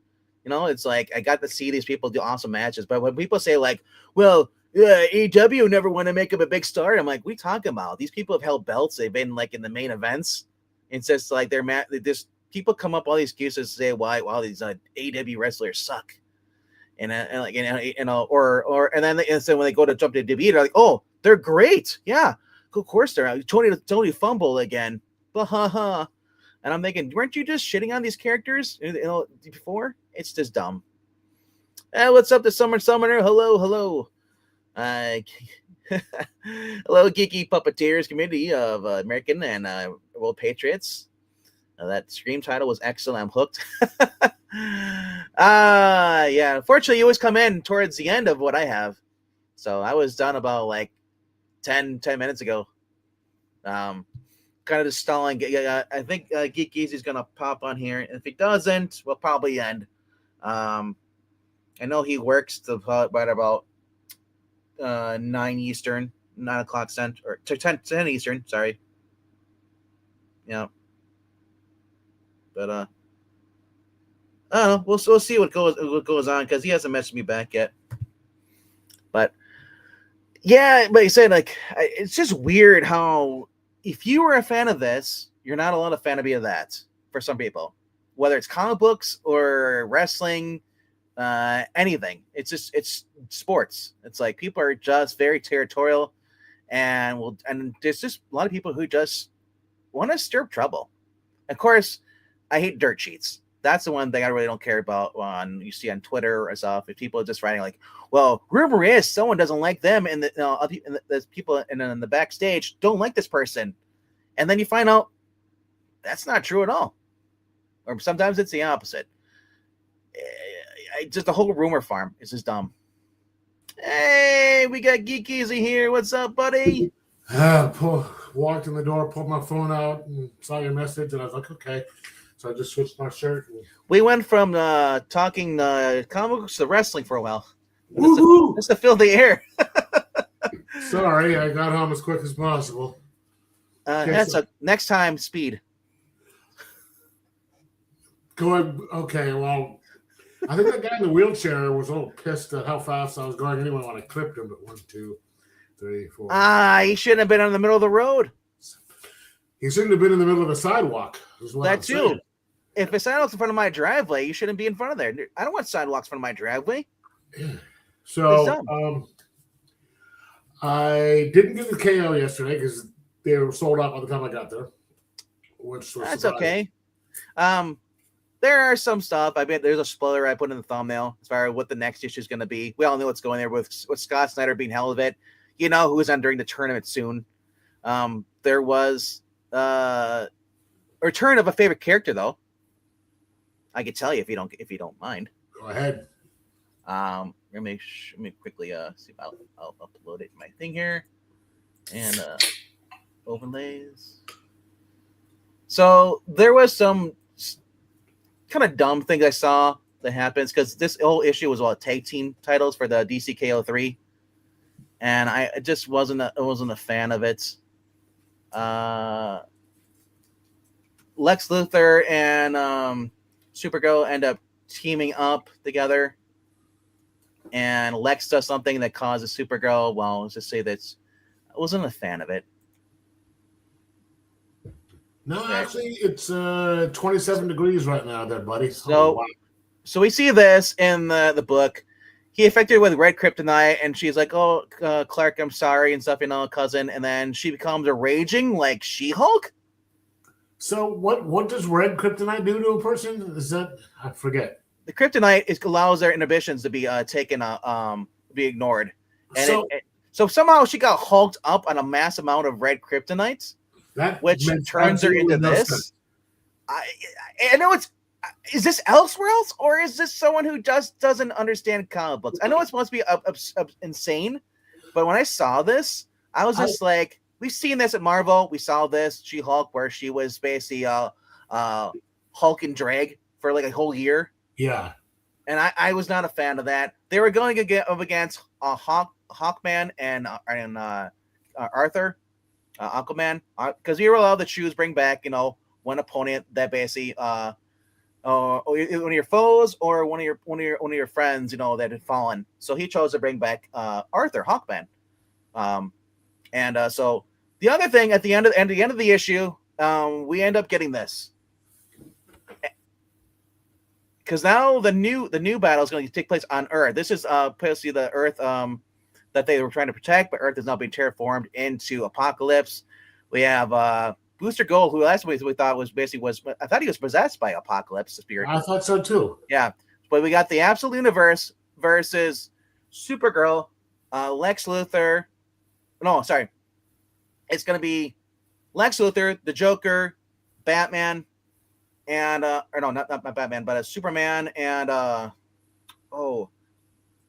S1: It's like I got to see these people do awesome matches. But when people say like, well, AEW never want to make him a big star, I'm like, what are you talking about? These people have held belts. They've been like in the main events. It's just like people come up all these excuses to say why these AEW wrestlers suck. And and then so when they go to jump to WWE, they're like, oh, they're great. Yeah, of course they're. Tony fumble again. And I'm thinking, weren't you just shitting on these characters before? It's just dumb. What's up to Summoner? Hello. Hello, Geeky Puppeteers community of American and World Patriots. That stream title was excellent. I'm hooked. Yeah. Unfortunately, you always come in towards the end of what I have. So I was done about like 10 minutes ago. Kind of just stalling. I think Geek Easy's going to pop on here. If he doesn't, we'll probably end. I know he works right about 9 Eastern, 9 o'clock Central, or 10 Eastern, sorry. Yeah. But I don't know. We'll see what goes on because he hasn't messaged me back yet. But yeah, but he said like it's just weird how if you were a fan of this, you're not allowed a fan to be of that for some people, whether it's comic books or wrestling, anything. It's sports. It's like people are just very territorial, and there's just a lot of people who just want to stir up trouble. Of course, I hate dirt sheets. That's the one thing I really don't care about you see on Twitter or stuff. If people are just writing like, well, rumor is someone doesn't like them, and the people in the backstage don't like this person. And then you find out that's not true at all. Or sometimes it's the opposite. Just the whole rumor farm is just dumb. Hey, we got Geek Easy here. What's up, buddy?
S3: Walked in the door, pulled my phone out, and saw your message, and I was like, okay. So I just switched my shirt.
S1: We went from talking comic books to wrestling for a while. Just to fill the air.
S3: Sorry, I got home as quick as possible.
S1: Next time, speed.
S3: Go ahead. Okay, well, I think that guy in the wheelchair was a little pissed at how fast I was going anyway when I clipped him. But 1, 2, 3, 4.
S1: He shouldn't have been in the middle of the road.
S3: He shouldn't have been in the middle of a sidewalk.
S1: That too. If a sidewalk's in front of my driveway, you shouldn't be in front of there. I don't want sidewalks in front of my driveway.
S3: Yeah. So I didn't get the KO yesterday because they were sold out by the time I got there.
S1: That's okay. There are some stuff. I bet there's a spoiler I put in the thumbnail as far as what the next issue is going to be. We all know what's going there with Scott Snyder being hell of it. You know who is entering the tournament soon. There was a return of a favorite character though. I could tell you if you don't mind.
S3: Go ahead.
S1: Let me quickly see if I'll upload it in my thing here and overlays. So there was some kind of dumb things I saw that happens because this whole issue was all tag team titles for the DCKO3, and I just wasn't a fan of it. Lex Luthor and Supergirl end up teaming up together, and Lex does something that causes Supergirl. Well, let's just say that I wasn't a fan of it.
S3: No, actually, it's 27 degrees right now there, buddy.
S1: So we see this in the book. He affected with red kryptonite, and she's like, "Oh, Clark, I'm sorry," and stuff, cousin. And then she becomes a raging like She-Hulk.
S3: So what does red kryptonite do to a person? Is that I forget?
S1: The kryptonite allows their inhibitions to be taken, be ignored, and so somehow she got hulked up on a mass amount of red kryptonite. Which turns her into this. I know is this elsewhere else, or is this someone who just doesn't understand comic books? I know it's supposed to be insane, but when I saw this, I was just like, we've seen this at Marvel. We saw this She-Hulk where she was basically Hulk and drag for like a whole year.
S3: Yeah.
S1: And I was not a fan of that. They were going up against Hawkman and Arthur. Aquaman, because we were allowed to choose, bring back, one opponent that basically, one of your foes or one of your friends, that had fallen. So he chose to bring back Arthur, Hawkman, and so the other thing at the end of the issue, we end up getting this because now the new battle is going to take place on Earth. This is basically the Earth that they were trying to protect, but Earth is now being terraformed into Apocalypse. We have Booster Gold, who last week we thought was I thought he was possessed by Apocalypse, the spirit.
S3: I thought so too.
S1: Yeah, but we got the Absolute Universe versus Supergirl, Lex Luthor. No, sorry, it's going to be Lex Luthor, the Joker, Batman, and or no, not Batman, but Superman and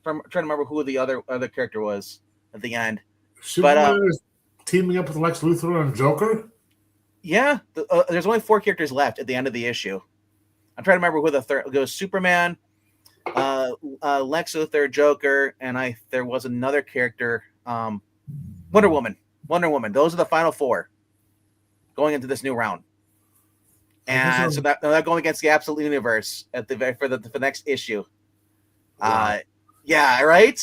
S1: I'm trying to remember who the other character was at the end.
S3: Superman is teaming up with Lex Luthor and Joker?
S1: Yeah. There's only 4 characters left at the end of the issue. I'm trying to remember who the third goes. Superman, Lex Luthor, Joker, and there was another character, Wonder Woman. Those are the final 4 going into this new round. And so they're going against the Absolute Universe for the next issue. Wow. Yeah, right?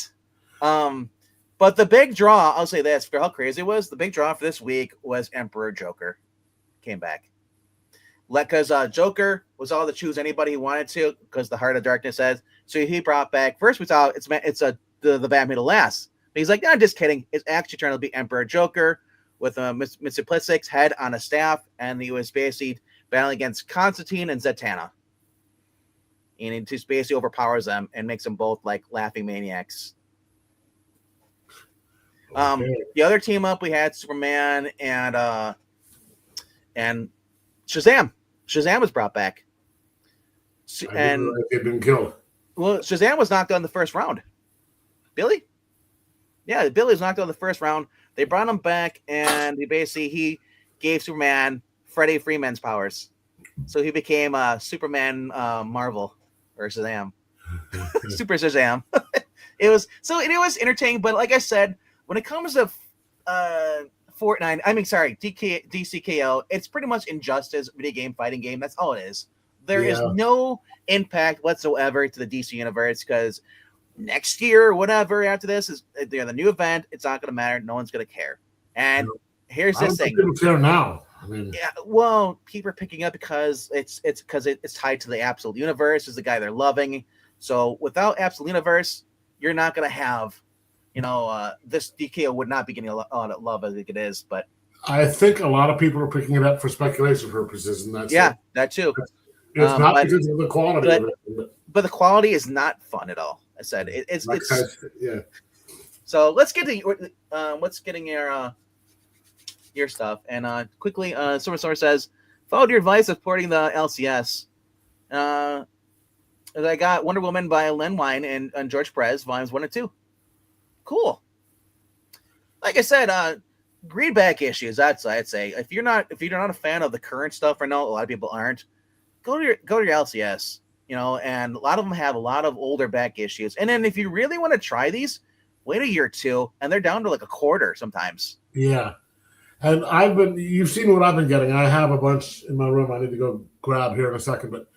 S1: But the big draw, I'll say this, for how crazy it was, the big draw for this week was Emperor Joker came back. Because Joker was all to choose anybody he wanted to, because the Heart of Darkness says. So he brought back, first we thought it's the Batman to last. But he's like, no, just kidding. It's actually trying to be Emperor Joker with Mr. Plissek's head on a staff, and he was basically battling against Constantine and Zatanna. And it just basically overpowers them and makes them both like laughing maniacs. The other team up we had Superman and Shazam. Shazam was brought back. And
S3: they've been killed.
S1: Well, Shazam was knocked out in the first round. Billy? Yeah, Billy was knocked out in the first round. They brought him back, and he gave Superman Freddie Freeman's powers. So he became Superman Marvel. Or Shazam. Super Shazam. It was entertaining, but like I said, when it comes to DCKO, it's pretty much Injustice, video game, fighting game. That's all it is. There is no impact whatsoever to the DC universe because next year or whatever after this is the new event. It's not going to matter. No one's going to care. And here's this thing.
S3: People care now. I mean,
S1: yeah, well, people are picking up because it's tied to the Absolute Universe. Is the guy they're loving. So without Absolute Universe, you're not going to have, this DKO would not be getting a lot of love as it is. But
S3: I think a lot of people are picking it up for speculation purposes, and that's
S1: that too.
S3: It's not because of the quality of it.
S1: But the quality is not fun at all. I said it's
S3: yeah.
S1: So let's get to what's getting your stuff. And quickly, Silver Source says, followed your advice of porting the LCS. I got Wonder Woman by Len Wein and George Perez, volumes 1 and 2. Cool. Like I said, greenback issues. I'd say if you're not a fan of the current stuff right now, a lot of people aren't. Go to your LCS. and a lot of them have a lot of older back issues. And then if you really want to try these, wait a year or two, and they're down to like a quarter sometimes.
S3: Yeah. And you've seen what I've been getting. I have a bunch in my room I need to go grab here in a second, but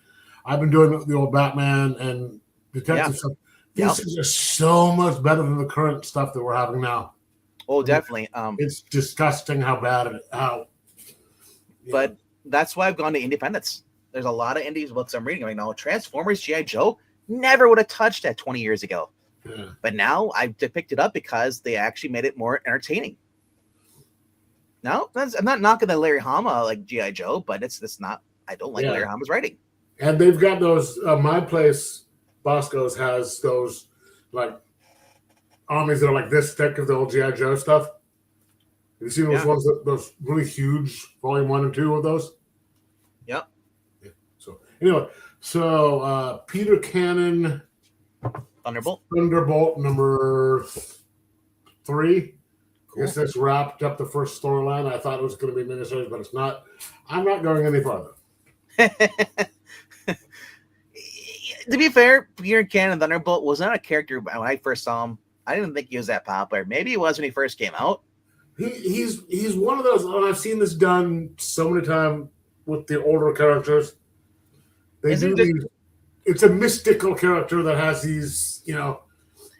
S3: I've been doing the old Batman and detective stuff. These things are so much better than the current stuff that we're having now.
S1: Oh, definitely.
S3: It's disgusting how bad
S1: But that's why I've gone to independents. There's a lot of indies books I'm reading right now. Transformers, G.I. Joe, never would have touched that 20 years ago.
S3: Yeah.
S1: But now I've picked it up because they actually made it more entertaining. No, I'm not knocking the Larry Hama like G.I. Joe, but it's not. I don't like Larry Hama's writing.
S3: And they've got those. My place, Bosco's, has those like armies that are like this thick of the old G.I. Joe stuff. Have you seen those ones? Those really huge volume 1 and 2 of those?
S1: Yep.
S3: Yeah. So anyway, Peter Cannon,
S1: Thunderbolt
S3: number 3. Cool. I guess this wrapped up the first storyline. I thought it was going to be miniseries, but it's not. I'm not going any farther.
S1: To be fair, Peter Cannon Thunderbolt was not a character when I first saw him. I didn't think he was that popular. Maybe he was when he first came out.
S3: He's one of those. And I've seen this done so many times with the older characters. It's a mystical character that has these, kind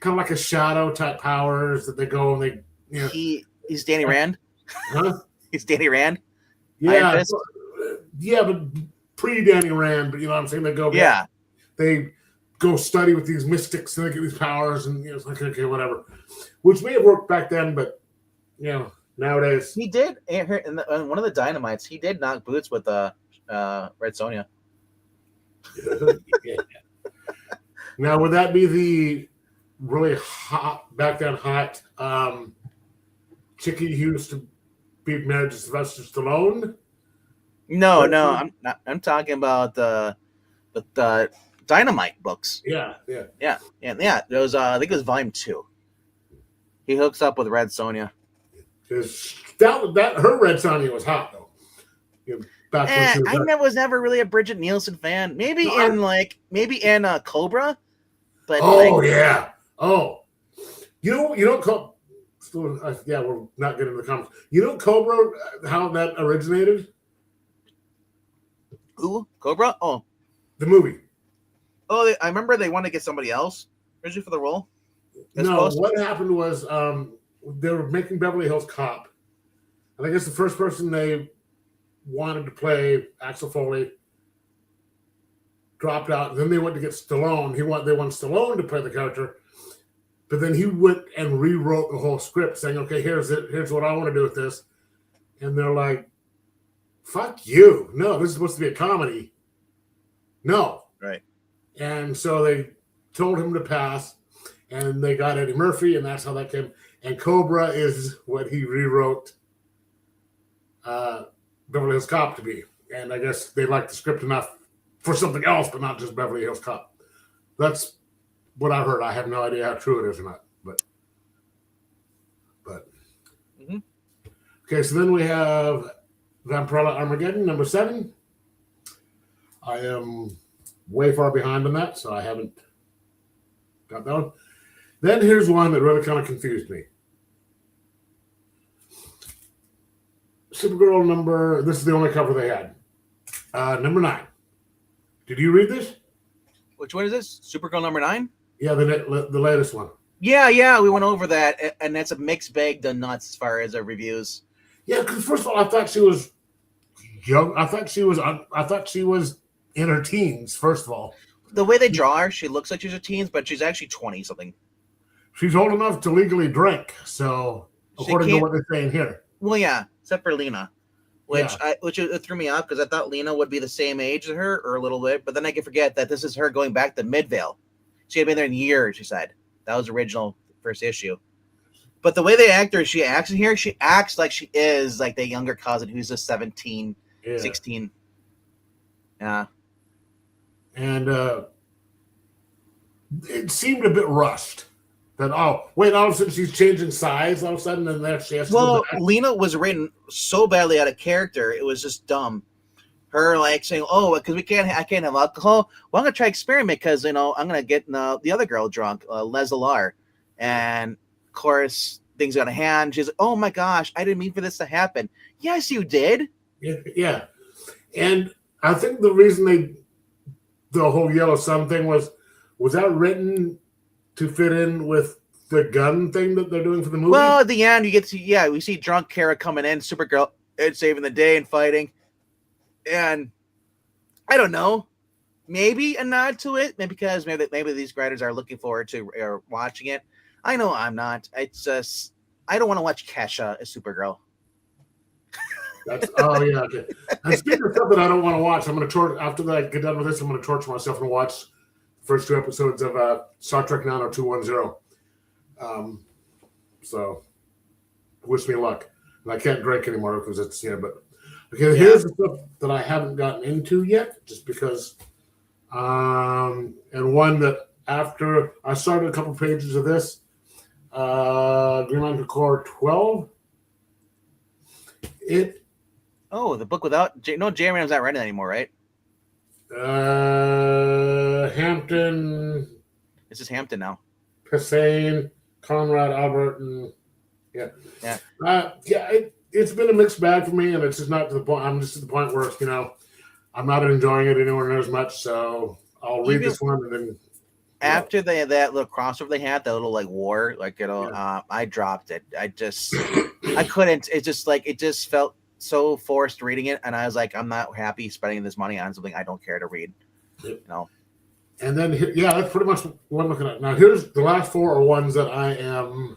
S3: of like a shadow type powers that they go and they.
S1: He's Danny Rand.
S3: Huh?
S1: He's Danny Rand.
S3: Yeah, but pre-Danny Rand. But you know what I'm saying? They go.
S1: Yeah.
S3: They go study with these mystics and they get these powers, and it's like, okay, whatever. Which may have worked back then, but nowadays
S1: he did. In one of the Dynamites, he did knock boots with Red Sonja.
S3: Yeah. Now, would that be the really hot, back then hot chickie who used to be married to Sylvester Stallone?
S1: No, I'm not. I'm talking about the Dynamite books.
S3: Yeah.
S1: Those I think it was volume 2. He hooks up with Red Sonja.
S3: That her Red Sonja was hot though.
S1: I was never really a Bridget Nielsen fan. Maybe in Cobra. But
S3: yeah. Oh, we're not getting into the comments. Cobra, how that originated?
S1: Who? Cobra? Oh,
S3: the movie.
S1: Oh, I remember they wanted to get somebody else originally for the role.
S3: What happened was they were making Beverly Hills Cop, and I guess the first person they wanted to play, Axel Foley, dropped out. Then they went to get Stallone. They wanted Stallone to play the character, but then he went and rewrote the whole script, saying, "Okay, here's what I want to do with this," and they're like, "Fuck you! No, this is supposed to be a comedy. No."
S1: Right.
S3: And so they told him to pass, and they got Eddie Murphy, and that's how that came. And Cobra is what he rewrote Beverly Hills Cop to be. And I guess they liked the script enough for something else, but not just Beverly Hills Cop. That's what I heard. I have no idea how true it is or not. But
S1: mm-hmm.
S3: Okay, so then we have Vampirella Armageddon, number 7. I am way far behind on that, so I haven't got that one. Then here's one that really kind of confused me. Supergirl this is the only cover they had. Number 9. Did you read this?
S1: Which one is this? Supergirl number 9?
S3: Yeah, the latest one.
S1: Yeah, we went over that, and that's a mixed bag done nuts as far as reviews.
S3: Yeah, because first of all, I thought she was young. I thought she was in her teens, first of all.
S1: The way they draw her, she looks like she's a teens, but she's actually 20-something.
S3: She's old enough to legally drink, so according to what they're saying here.
S1: Well, yeah, except for Lena, which it threw me off because I thought Lena would be the same age as her or a little bit, but then I can forget that this is her going back to Midvale. She had been there in years, she said. That was the original first issue. But the way they act her, she acts in here, she acts like she is like the younger cousin who's just 17, 16. Yeah.
S3: And it seemed a bit rushed. That all of a sudden she's changing size all of a sudden, and there she has to.
S1: Well, Lena was written so badly out of character, it was just dumb. her like saying, "Oh, because I can't have alcohol. Well, I'm gonna try experiment because I'm gonna get the other girl drunk, Les Alar, and of course things got a hand. She's like, "Oh my gosh, I didn't mean for this to happen." Yes, you did.
S3: Yeah, and I think the reason the whole Yellow Sun thing was that written to fit in with the gun thing that they're doing for the movie?
S1: Well, at the end, you get to we see drunk Kara coming in, Supergirl, and saving the day and fighting, and I don't know, maybe a nod to it, maybe because maybe these writers are looking forward to watching it. I know I'm not. It's just I don't want to watch Kesha as Supergirl.
S3: Yeah. Okay. And speaking of stuff that I don't want to watch, I'm going to after that I get done with this. I'm going to torture myself and watch the first 2 episodes of Star Trek 90210. So wish me luck. And I can't drink anymore because it's But okay, here's the stuff that I haven't gotten into yet, just because. And one that after I started a couple pages of this, Green Lantern Corps 12.
S1: The book without J. Ram's not writing anymore, right?
S3: Hampton.
S1: This is Hampton now.
S3: Hussein, Conrad, Albert, and
S1: yeah.
S3: It's been a mixed bag for me, and it's just not to the point. I'm just at the point where I'm not enjoying it anywhere near as much. So I'll read this one, and then
S1: after that little crossover they had, that little like war, I dropped it. I couldn't. It just felt so forced reading it, and I was like, I'm not happy spending this money on something I don't care to read.
S3: And then that's pretty much what I'm looking at. Now here's the last 4 are ones that I am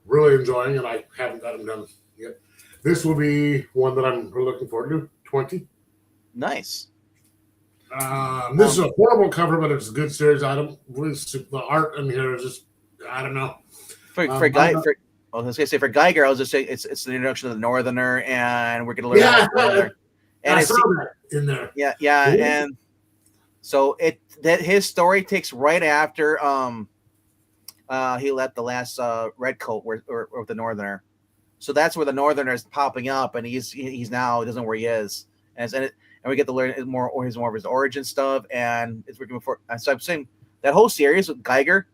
S3: really enjoying, and I haven't got them done yet. This will be one that I'm really looking forward to. 20.
S1: Nice.
S3: This is a horrible cover, but it's a good series. I don't really. The art in here is just, I don't know.
S1: For I was gonna say for Geiger, I was just saying it's the introduction of the Northerner, and we're gonna learn about the Northerner. And
S3: I saw that in there.
S1: Yeah, and so his story takes right after he left the last red coat or the Northerner. So that's where the Northerner is popping up, and he's now doesn't know where he is, and we get to learn more of his origin stuff, and it's working before. So I'm saying that whole series with Geiger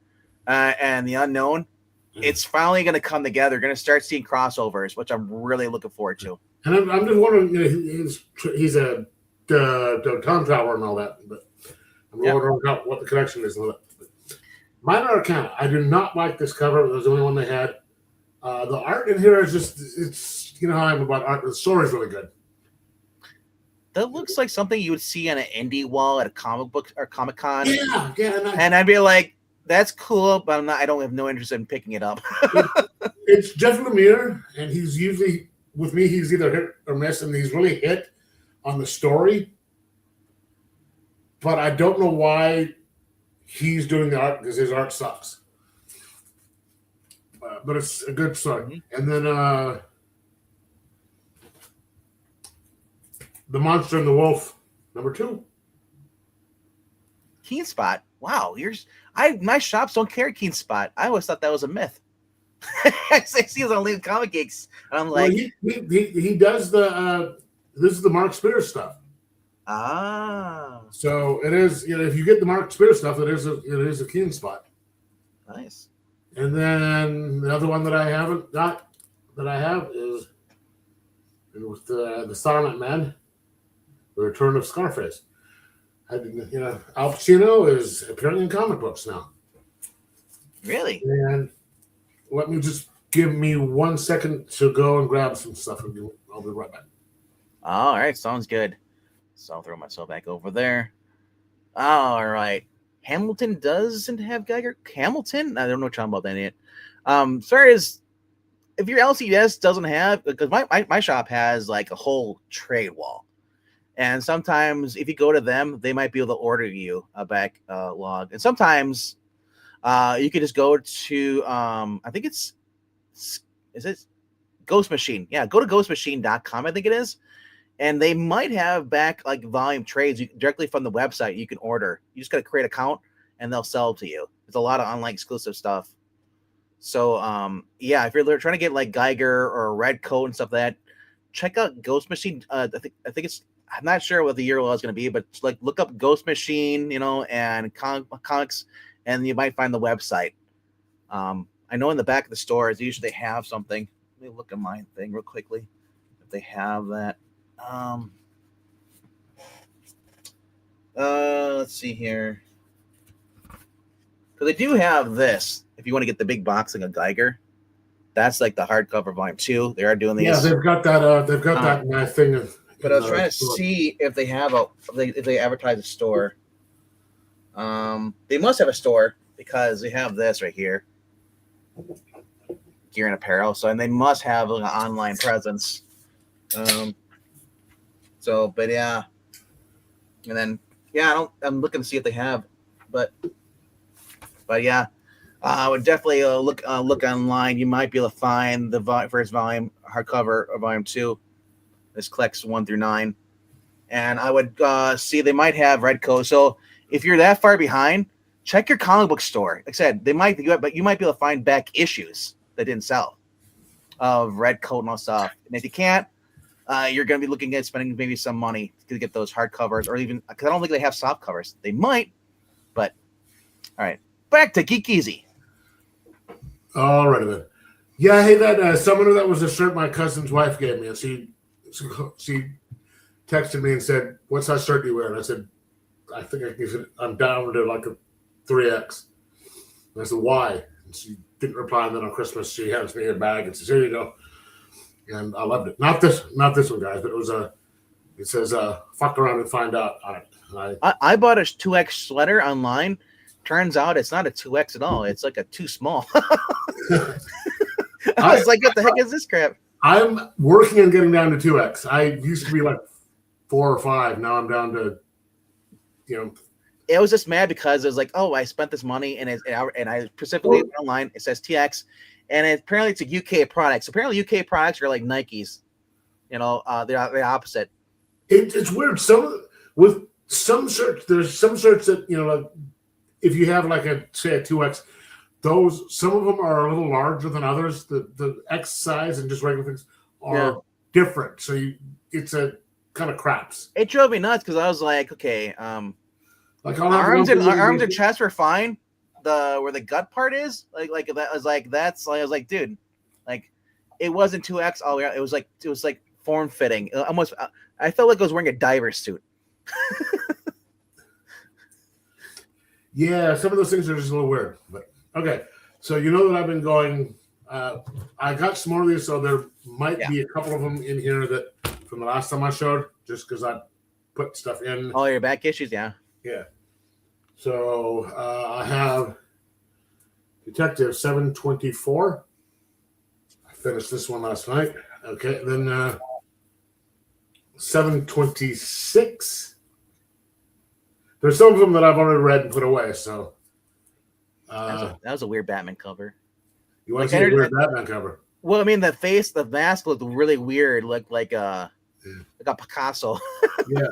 S1: and the Unknown, it's finally going to come together. Going to start seeing crossovers, which I'm really looking forward to.
S3: And I'm just wondering, he's a time traveler and all that, but I'm wondering what the connection is with it. But Minor Arcana, I do not like this cover. It was the only one they had. The art in here is it's how I'm about art. The story's really good.
S1: That looks like something you would see on an indie wall at a comic book or Comic-Con.
S3: Yeah.
S1: And I'd be like, that's cool, but I don't have no interest in picking it up.
S3: It's Jeff Lemire, and he's usually, with me, he's either hit or miss, and he's really hit on the story. But I don't know why he's doing the art, because his art sucks. But it's a good story. Mm-hmm. And then The Monster and the Wolf, number 2.
S1: Keen Spot. Wow, my shops don't carry Keen Spot. I always thought that was a myth. I see it on Legal Comic Geeks, and I'm like,
S3: he does the this is the Mark Spears stuff. So it is, if you get the Mark Spears stuff, it is a Keen Spot.
S1: Nice.
S3: And then the other one that I haven't got is with the Silent Man, The Return of Scarface. Al Pacino is appearing in comic books now.
S1: Really?
S3: And let me just give me 1 second to go and grab some stuff, and I'll be right back.
S1: All right, sounds good. So I'll throw myself back over there. All right. Hamilton doesn't have Geiger. Hamilton? I don't know what you're talking about that yet. As far as if your LCS doesn't have, because my shop has like a whole trade wall. And sometimes if you go to them, they might be able to order you a backlog. And sometimes you could just go to, I think is it Ghost Machine? Yeah, go to ghostmachine.com, I think it is. And they might have back like volume trades directly from the website you can order. You just got to create an account and they'll sell it to you. There's a lot of online exclusive stuff. So, if you're trying to get like Geiger or Red Coat and stuff like that, check out Ghost Machine. I think it's. I'm not sure what the URL is going to be, but like look up Ghost Machine, and comics, and you might find the website. I know in the back of the stores usually they have something. Let me look at my thing real quickly if they have that. Let's see here. Because they do have this. If you want to get the big box like a Geiger, that's like the hardcover volume 2. They are doing these.
S3: Yeah, they've got that. They've got that nice thing.
S1: But I was trying to see if they have if they advertise a store. They must have a store because they have this right here, gear and apparel. So, and they must have an online presence. But yeah, and then I'm looking to see if they have, but yeah, I would definitely look online. You might be able to find the first volume hardcover or volume 2. This collects 1 through 9, and I would see they might have Red Coat. So if you're that far behind, check your comic book store. Like I said, they might, but you might be able to find back issues that didn't sell of Red Coat and all stuff. And if you can't, you're going to be looking at spending maybe some money to get those hardcovers, or even because I don't think they have soft covers. They might, but all right. Back to Geek Easy.
S3: All right then. Yeah, hey, that summoner, that was a shirt my cousin's wife gave me, and she texted me and said, "What's that shirt you wear?" And I said, "I think I'm down to like a 3X." And I said, "Why?" And she didn't reply. And then on Christmas, she hands me a bag and says, "Here you go." And I loved it. Not this one, guys, but it was it says, "Fuck around and find out" on it.
S1: I bought a 2X sweater online. Turns out it's not a 2X at all. It's like a too small. I was like, what the heck is this crap?
S3: I'm working on getting down to 2X. I used to be like 4 or 5. Now I'm down to,
S1: I was just mad because it was like, oh, I spent this money and I specifically went online. It says TX, and apparently it's a UK product. So apparently UK products are like Nikes. They're the opposite.
S3: It's weird. With some shirts, there's some shirts that like, if you have like a 2X, some of them are a little larger than others. The X size and just regular things are different. So it's a kind of craps.
S1: It drove me nuts because I was like, okay,
S3: like
S1: arms and chest were fine. Where the gut part is, like that I was like, that's like, I was like, dude, like it wasn't 2X all the way. It was like form fitting. Almost, I felt like I was wearing a diver suit.
S3: Yeah, some of those things are just a little weird. But okay, so you know that I've been going. I got some more of these, so there might be a couple of them in here that from the last time I showed, just because I put stuff in.
S1: Oh, your back issues, yeah.
S3: Yeah. So I have Detective 724. I finished this one last night. Okay, then 726. There's some of them that I've already read and put away. So
S1: that was a weird Batman cover.
S3: You want to see a weird Batman cover?
S1: Well, I mean, the mask looked really weird, looked like a Picasso.
S3: Yeah.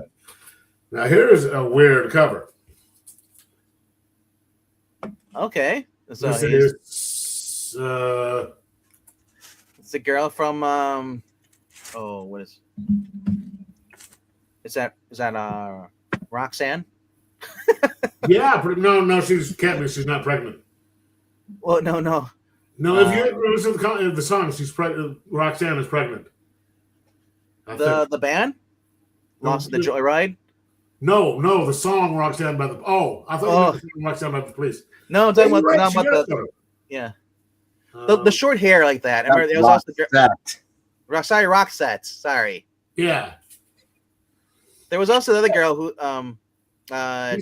S3: Now here's a weird cover.
S1: Okay. So
S3: this is
S1: it's the girl from what is that Roxanne?
S3: Yeah, no, can't be. She's not pregnant.
S1: Well, no.
S3: No, if you listen to the song, she's pregnant. Roxanne is pregnant.
S1: The band Lost in the Joyride.
S3: No, the song Roxanne by the. Oh, I thought you meant Roxanne by the Police.
S1: No, I'm talking about the. Yeah. The short hair like that. I remember, it was also Roxette. Sorry.
S3: Yeah.
S1: There was also the other girl who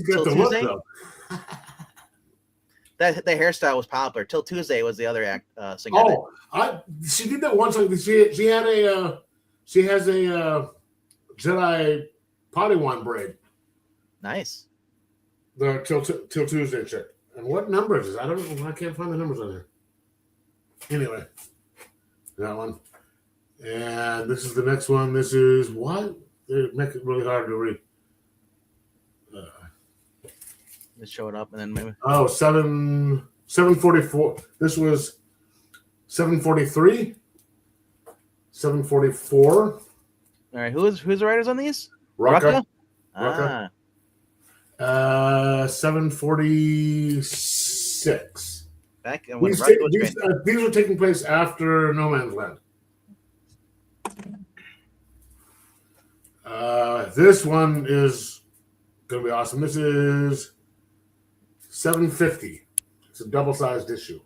S1: Till Tuesday. That the hairstyle was popular. Till Tuesday was the other singer.
S3: Oh, she did that one song. She has a Jedi Padawan braid.
S1: Nice.
S3: The Till Tuesday chick. And what number is this? I don't know. I can't find the numbers on here. Anyway, that one. And this is the next one. This is what? They make it really hard to read.
S1: Just show it up and then maybe.
S3: 744. This was 743, 744,
S1: All right, who's the writers on these?
S3: Rucka.
S1: Ah,
S3: 746.
S1: back when Rucka was great.
S3: These are taking place after No Man's Land. This one is going to be awesome. This is 750. It's a double-sized issue.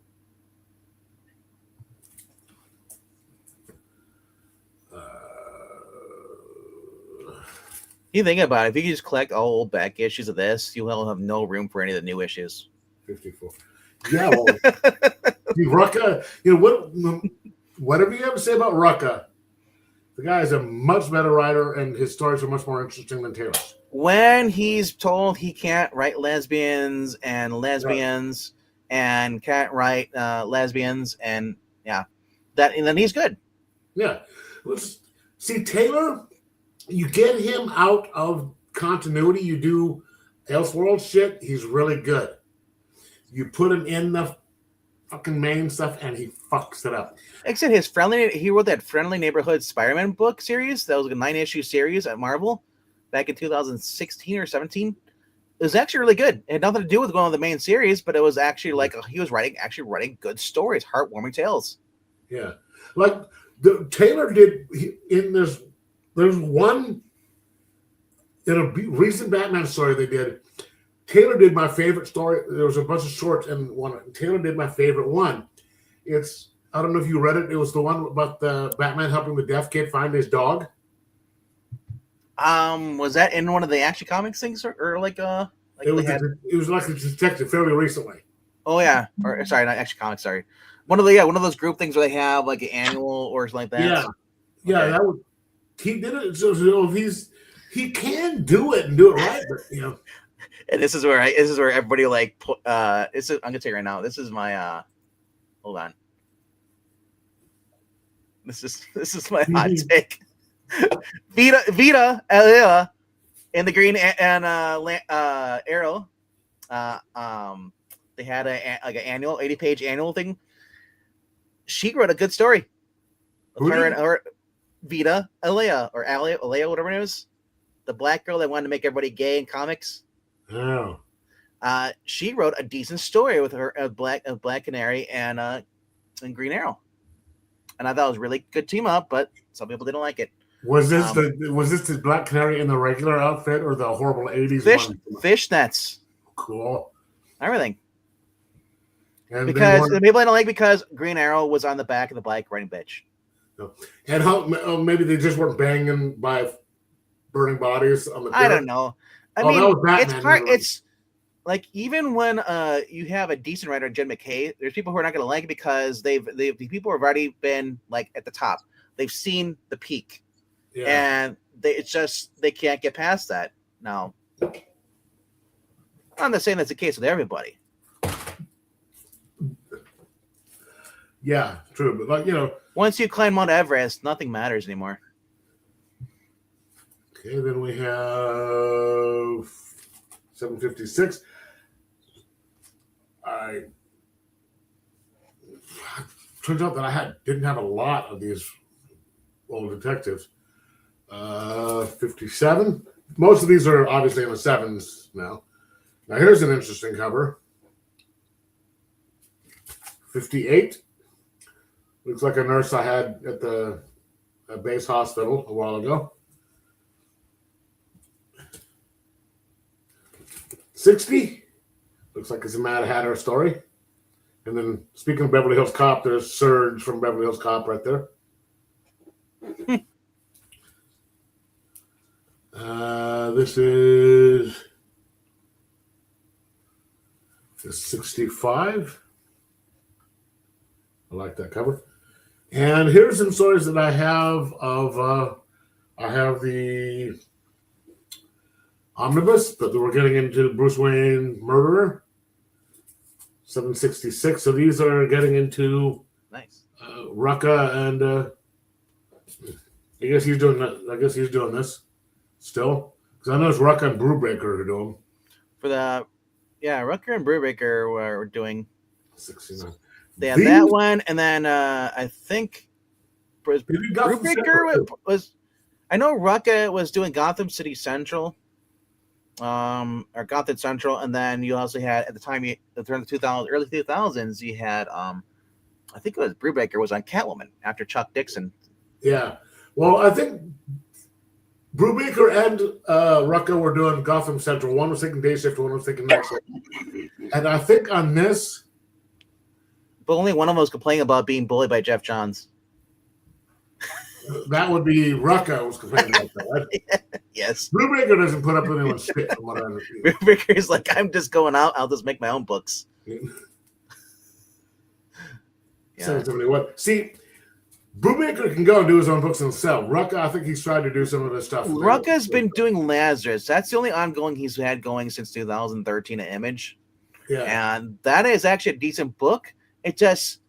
S1: You think about it, if you just collect all old back issues of this, you will have no room for any of the new issues.
S3: 54. Yeah, well, Rucka, whatever you have to say about Rucka, the guy is a much better writer, and his stories are much more interesting than Taylor's.
S1: When he's told he can't write lesbians and can't write lesbians and then he's good.
S3: Yeah. See, Taylor, you get him out of continuity, you do Elseworld shit, he's really good. You put him in the fucking main stuff and he fucks it up.
S1: Except he wrote that Friendly Neighborhood Spider-Man book series. That was a 9-issue series at Marvel back in 2016 or 17. It was actually really good. It had nothing to do with one of the main series, but it was actually like he was writing good stories, heartwarming tales.
S3: Yeah. Like Taylor did in this. There's one in a recent Batman story they did. Taylor did my favorite story. There was a bunch of shorts and one. Taylor did my favorite one. I don't know if you read it. It was the one about the Batman helping the deaf kid find his dog.
S1: Was that in one of the Action Comics things or like
S3: it was like a detective fairly recently.
S1: Oh yeah, or sorry, not Action Comics. Sorry, one of those group things where they have like an annual or something like that.
S3: Yeah, okay. That would. He did it. So he can do it and do it right, but
S1: And this is where everybody like I'm gonna tell you right now. This is my hold on. This is my hot take. Vita Alia in the Green and Arrow. They had an annual 80-page annual thing. She wrote a good story. Or Vita Alia or Alia, whatever her name is, the black girl that wanted to make everybody gay in comics.
S3: Oh.
S1: She wrote a decent story with her Black Canary and Green Arrow, and I thought it was a really good team up, but some people didn't like it.
S3: Was this the Black Canary in the regular outfit or the horrible 80s one?
S1: Fishnets.
S3: Cool.
S1: Everything.
S3: And
S1: because the people I don't like because Green Arrow was on the back of the bike riding bitch.
S3: And how maybe they just weren't banging by burning bodies on the dirt?
S1: I don't know. I mean, it's hard. It's like even when you have a decent writer, Jen McKay, there's people who are not going to like it because the people have already been like at the top. They've seen the peak, and they can't get past that. Now, I'm not saying that's the case with everybody.
S3: Yeah, true, but
S1: once you climb Mount Everest, nothing matters anymore.
S3: Okay, then we have 756. Turns out that I didn't have a lot of these old detectives. 57. Most of these are obviously in the 7s now. Now here's an interesting cover. 58. Looks like a nurse I had at the base hospital a while ago. 60. Looks like it's a Mad Hatter story. And then, speaking of Beverly Hills Cop, there's Surge from Beverly Hills Cop right there. This is 65. I like that cover. And here's some stories that I have of. I have the omnibus, but we're getting into Bruce Wayne Murderer. 766. So these are getting into
S1: nice.
S3: Rucka and I guess he's doing that. I guess he's doing this still because I know it's Rucka and Brubaker are doing
S1: for the Rucker and Brubaker were doing
S3: 69.
S1: They had that one, and then I think Brubaker was. I know Rucka was doing Gotham City Central, or Gotham Central, and then you also had at the time, the turn of the 2000s, early 2000s, you had I think it was Brubaker was on Catwoman after Chuck Dixon.
S3: Yeah. Well, I think Brubaker and Rucka were doing Gotham Central. One was taking day shift, one was taking night shift. And I think on this,
S1: but only one of them was complaining about being bullied by Jeff Johns.
S3: that would be Rucka was complaining about that. Right?
S1: Yes.
S3: Brubaker doesn't put up with anyone's shit from what I understand.
S1: Brubaker is like, I'm just going out. I'll just make my own books.
S3: Yeah.
S1: Yeah.
S3: See, Brubaker can go and do his own books himself. Rucka, I think he's tried to do some of this stuff.
S1: Rucka's been doing Lazarus. That's the only ongoing he's had going since 2013 at Image.
S3: Yeah.
S1: And that is actually a decent book. It just,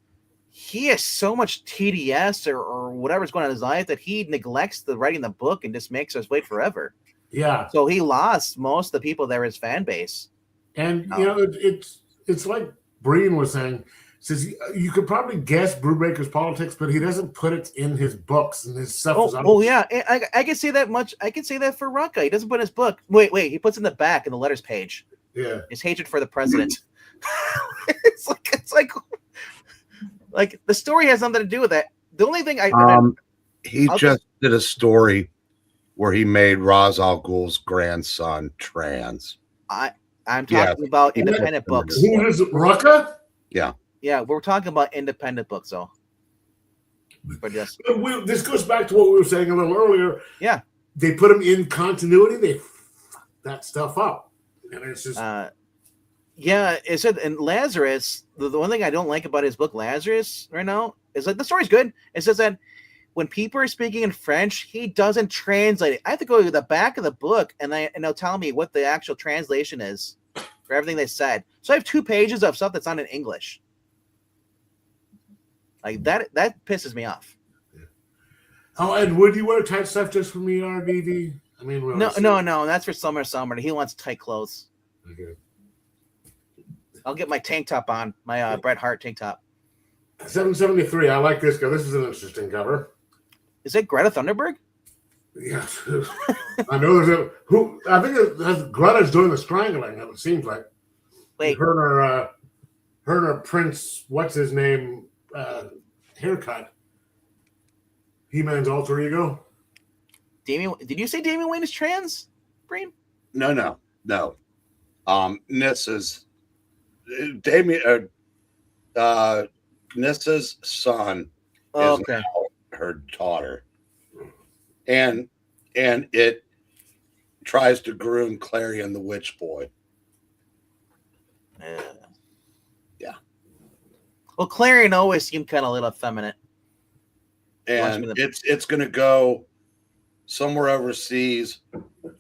S1: he has so much TDS or whatever's going on in his life that he neglects the writing the book and just makes us wait forever.
S3: Yeah.
S1: So he lost most of the people that were his fan base.
S3: And, you know, it's like Breen was saying, says you could probably guess Brubaker's politics, but he doesn't put it in his books and his stuff.
S1: Yeah, I can say that much. I can say that for Rucka. He doesn't put in his book. Wait, he puts in the back in the letters page.
S3: Yeah,
S1: his hatred for the president. it's like the story has nothing to do with that. The only thing
S2: he just did a story where he made Ra's al Ghul's grandson trans.
S1: I'm talking about independent books.
S3: Who is it, Rucka?
S2: Yeah.
S1: Yeah, we're talking about independent books, though. But yes,
S3: this goes back to what we were saying a little earlier.
S1: Yeah,
S3: they put them in continuity. They fuck that stuff up, and it's just.
S1: Yeah, it said in Lazarus. The one thing I don't like about his book Lazarus right now is like the story's good. It says that when people are speaking in French, he doesn't translate it. I have to go to the back of the book and they'll tell me what the actual translation is for everything they said. So I have 2 pages of stuff that's not in English. Like that pisses me off.
S3: Yeah. Oh, and would you wear tight stuff just for me, RDV? I mean,
S1: no. That's for summer. He wants tight clothes.
S3: Okay.
S1: I'll get my tank top on, my Bret Hart tank top.
S3: 773. I like this guy. This is an interesting cover.
S1: Is it Greta Thunberg?
S3: Yeah. I know there's I think Greta's doing the strangling. It seems like.
S1: Wait.
S3: Her and her Prince. What's his name? Haircut. He-Man's alter ego.
S1: Did you say Damian Wayne is trans, Breen?
S2: No. Nissa's Nissa's son is now her daughter, and it tries to groom Clarion the Witch Boy. Yeah.
S1: Well, Clarion always seemed kind of a little effeminate.
S2: And it's going to go somewhere overseas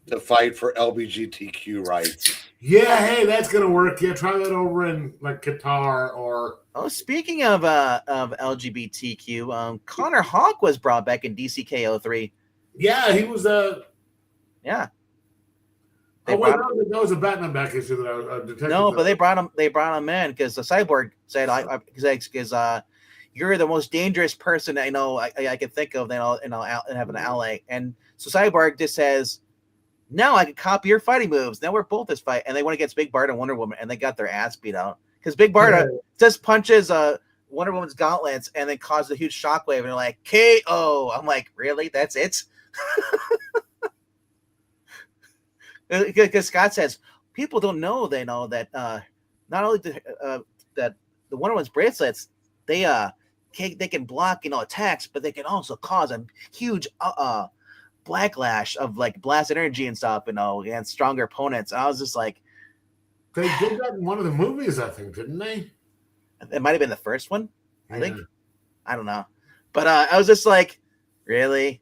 S2: to fight for LGBTQ rights.
S3: Yeah, hey, that's going to work. Yeah, try that over in like Qatar or.
S1: Oh, speaking of LGBTQ, Connor Hawk was brought back in DCK03.
S3: Yeah, he was
S1: Yeah.
S3: That was a Batman back issue that I detected.
S1: No, but they brought him in because the Cyborg said, "Because you're the most dangerous person I know I can think of, and I'll have an ally." And so Cyborg just says, "Now I can copy your fighting moves. Now we're both this fight," and they went against Big Barda and Wonder Woman, and they got their ass beat out because Big Barda just punches Wonder Woman's gauntlets and then causes a huge shockwave, and they're like KO. I'm like, really? That's it? Because Scott says people don't know. They know that not only that the Wonder Woman's bracelets they can block attacks, but they can also cause a huge backlash of like blast energy and stuff, and stronger opponents. And I was just like,
S3: they did that in one of the movies, I think, didn't they?
S1: It might have been the first one. I think. I don't know, but I was just like, really.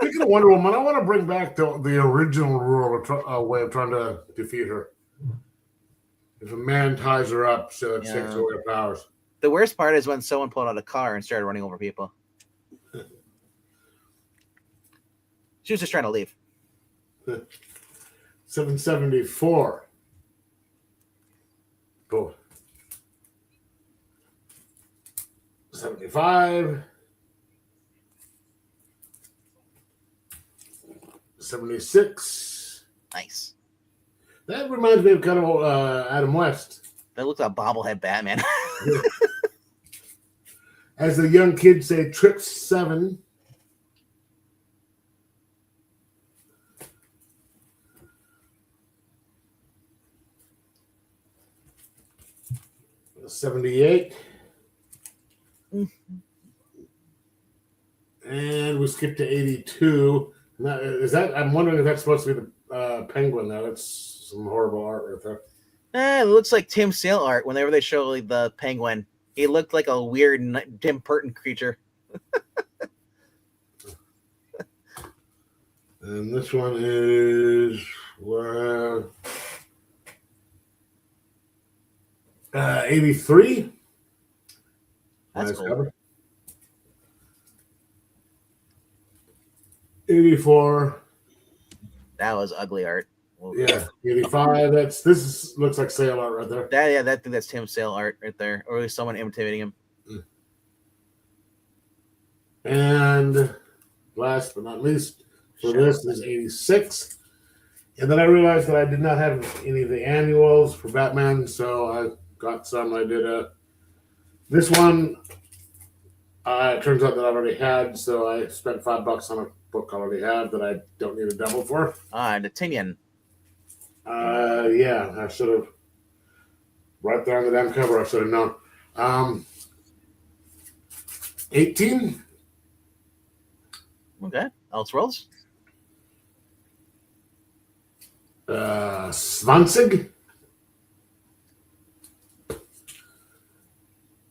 S3: Speaking of Wonder Woman, I want to bring back the original rule way of trying to defeat her. If a man ties her up, so it takes away her powers.
S1: The worst part is when someone pulled out a car and started running over people. She was just trying to leave.
S3: 774. Cool. 75. 76.
S1: Nice.
S3: That reminds me of kind of Adam West.
S1: That looks like a bobblehead Batman.
S3: As the young kids say, Trip 7. $78. And we skipped to 82. Now, I'm wondering if that's supposed to be the Penguin now. That's some horrible art right there.
S1: It looks like Tim Sale art whenever they show like, the Penguin. He looked like a weird Tim Burton creature.
S3: And this one is 83.
S1: That's
S3: Nice
S1: cool.
S3: cover. 84.
S1: That was ugly art.
S3: Yeah, 85. Looks like sale art right there.
S1: That's Tim Sale art right there, or at least someone imitating him.
S3: And last but not least, this is 86. And then I realized that I did not have any of the annuals for Batman, so I got some. I did this one. It turns out that I already had, so I spent $5 on a book I already have that I don't need a double for.
S1: The Tinian.
S3: Yeah, I should have. Right there on the damn cover, I should have known. 18.
S1: Okay. Elseworlds.
S3: 20.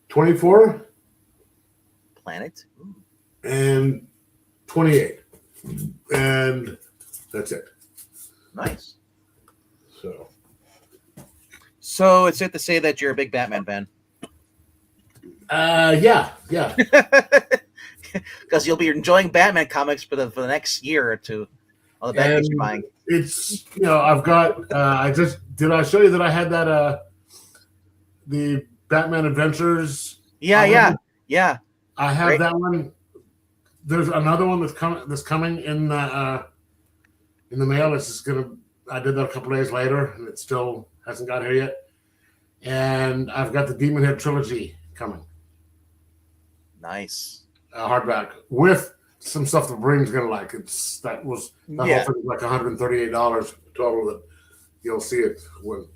S3: 24.
S1: Planet. Ooh.
S3: And 28. And that's it.
S1: Nice.
S3: So
S1: it's safe to say that you're a big Batman fan.
S3: Yeah.
S1: Because you'll be enjoying Batman comics for the next year or two. All the Batman you're buying.
S3: It's I've got. Did I show you that I had that the Batman Adventures?
S1: Yeah.
S3: I have
S1: Great.
S3: that one. There's another one that's coming in the mail. It's just I did that a couple days later, and it still hasn't got here yet. And I've got the Demon Head trilogy coming.
S1: Nice.
S3: Hardback with some stuff that Breen's gonna like. That whole thing was like $138 total. That you'll see it when.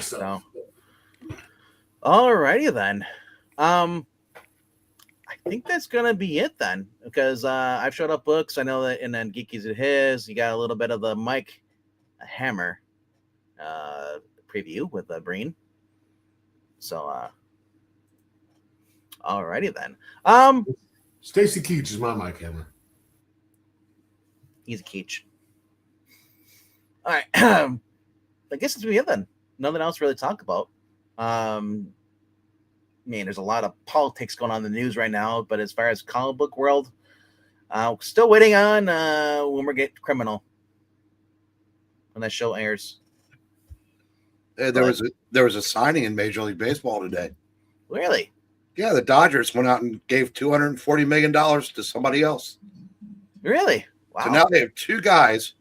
S3: So.
S1: Alrighty then. I think that's gonna be it then, because I've showed up books. I know that, and then Geeky's at his. You got a little bit of the Mike Hammer preview with Breen. So, alrighty then.
S3: Stacy Keach is my Mike Hammer.
S1: He's a Keach. All right. I guess it's gonna be it then. Nothing else to really talk about. There's a lot of politics going on in the news right now, but as far as comic book world, still waiting on when we get Criminal when that show airs.
S2: There was a signing in Major League Baseball today.
S1: Really?
S2: Yeah, the Dodgers went out and gave $240 million to somebody else.
S1: Really? Wow.
S2: So now they have two guys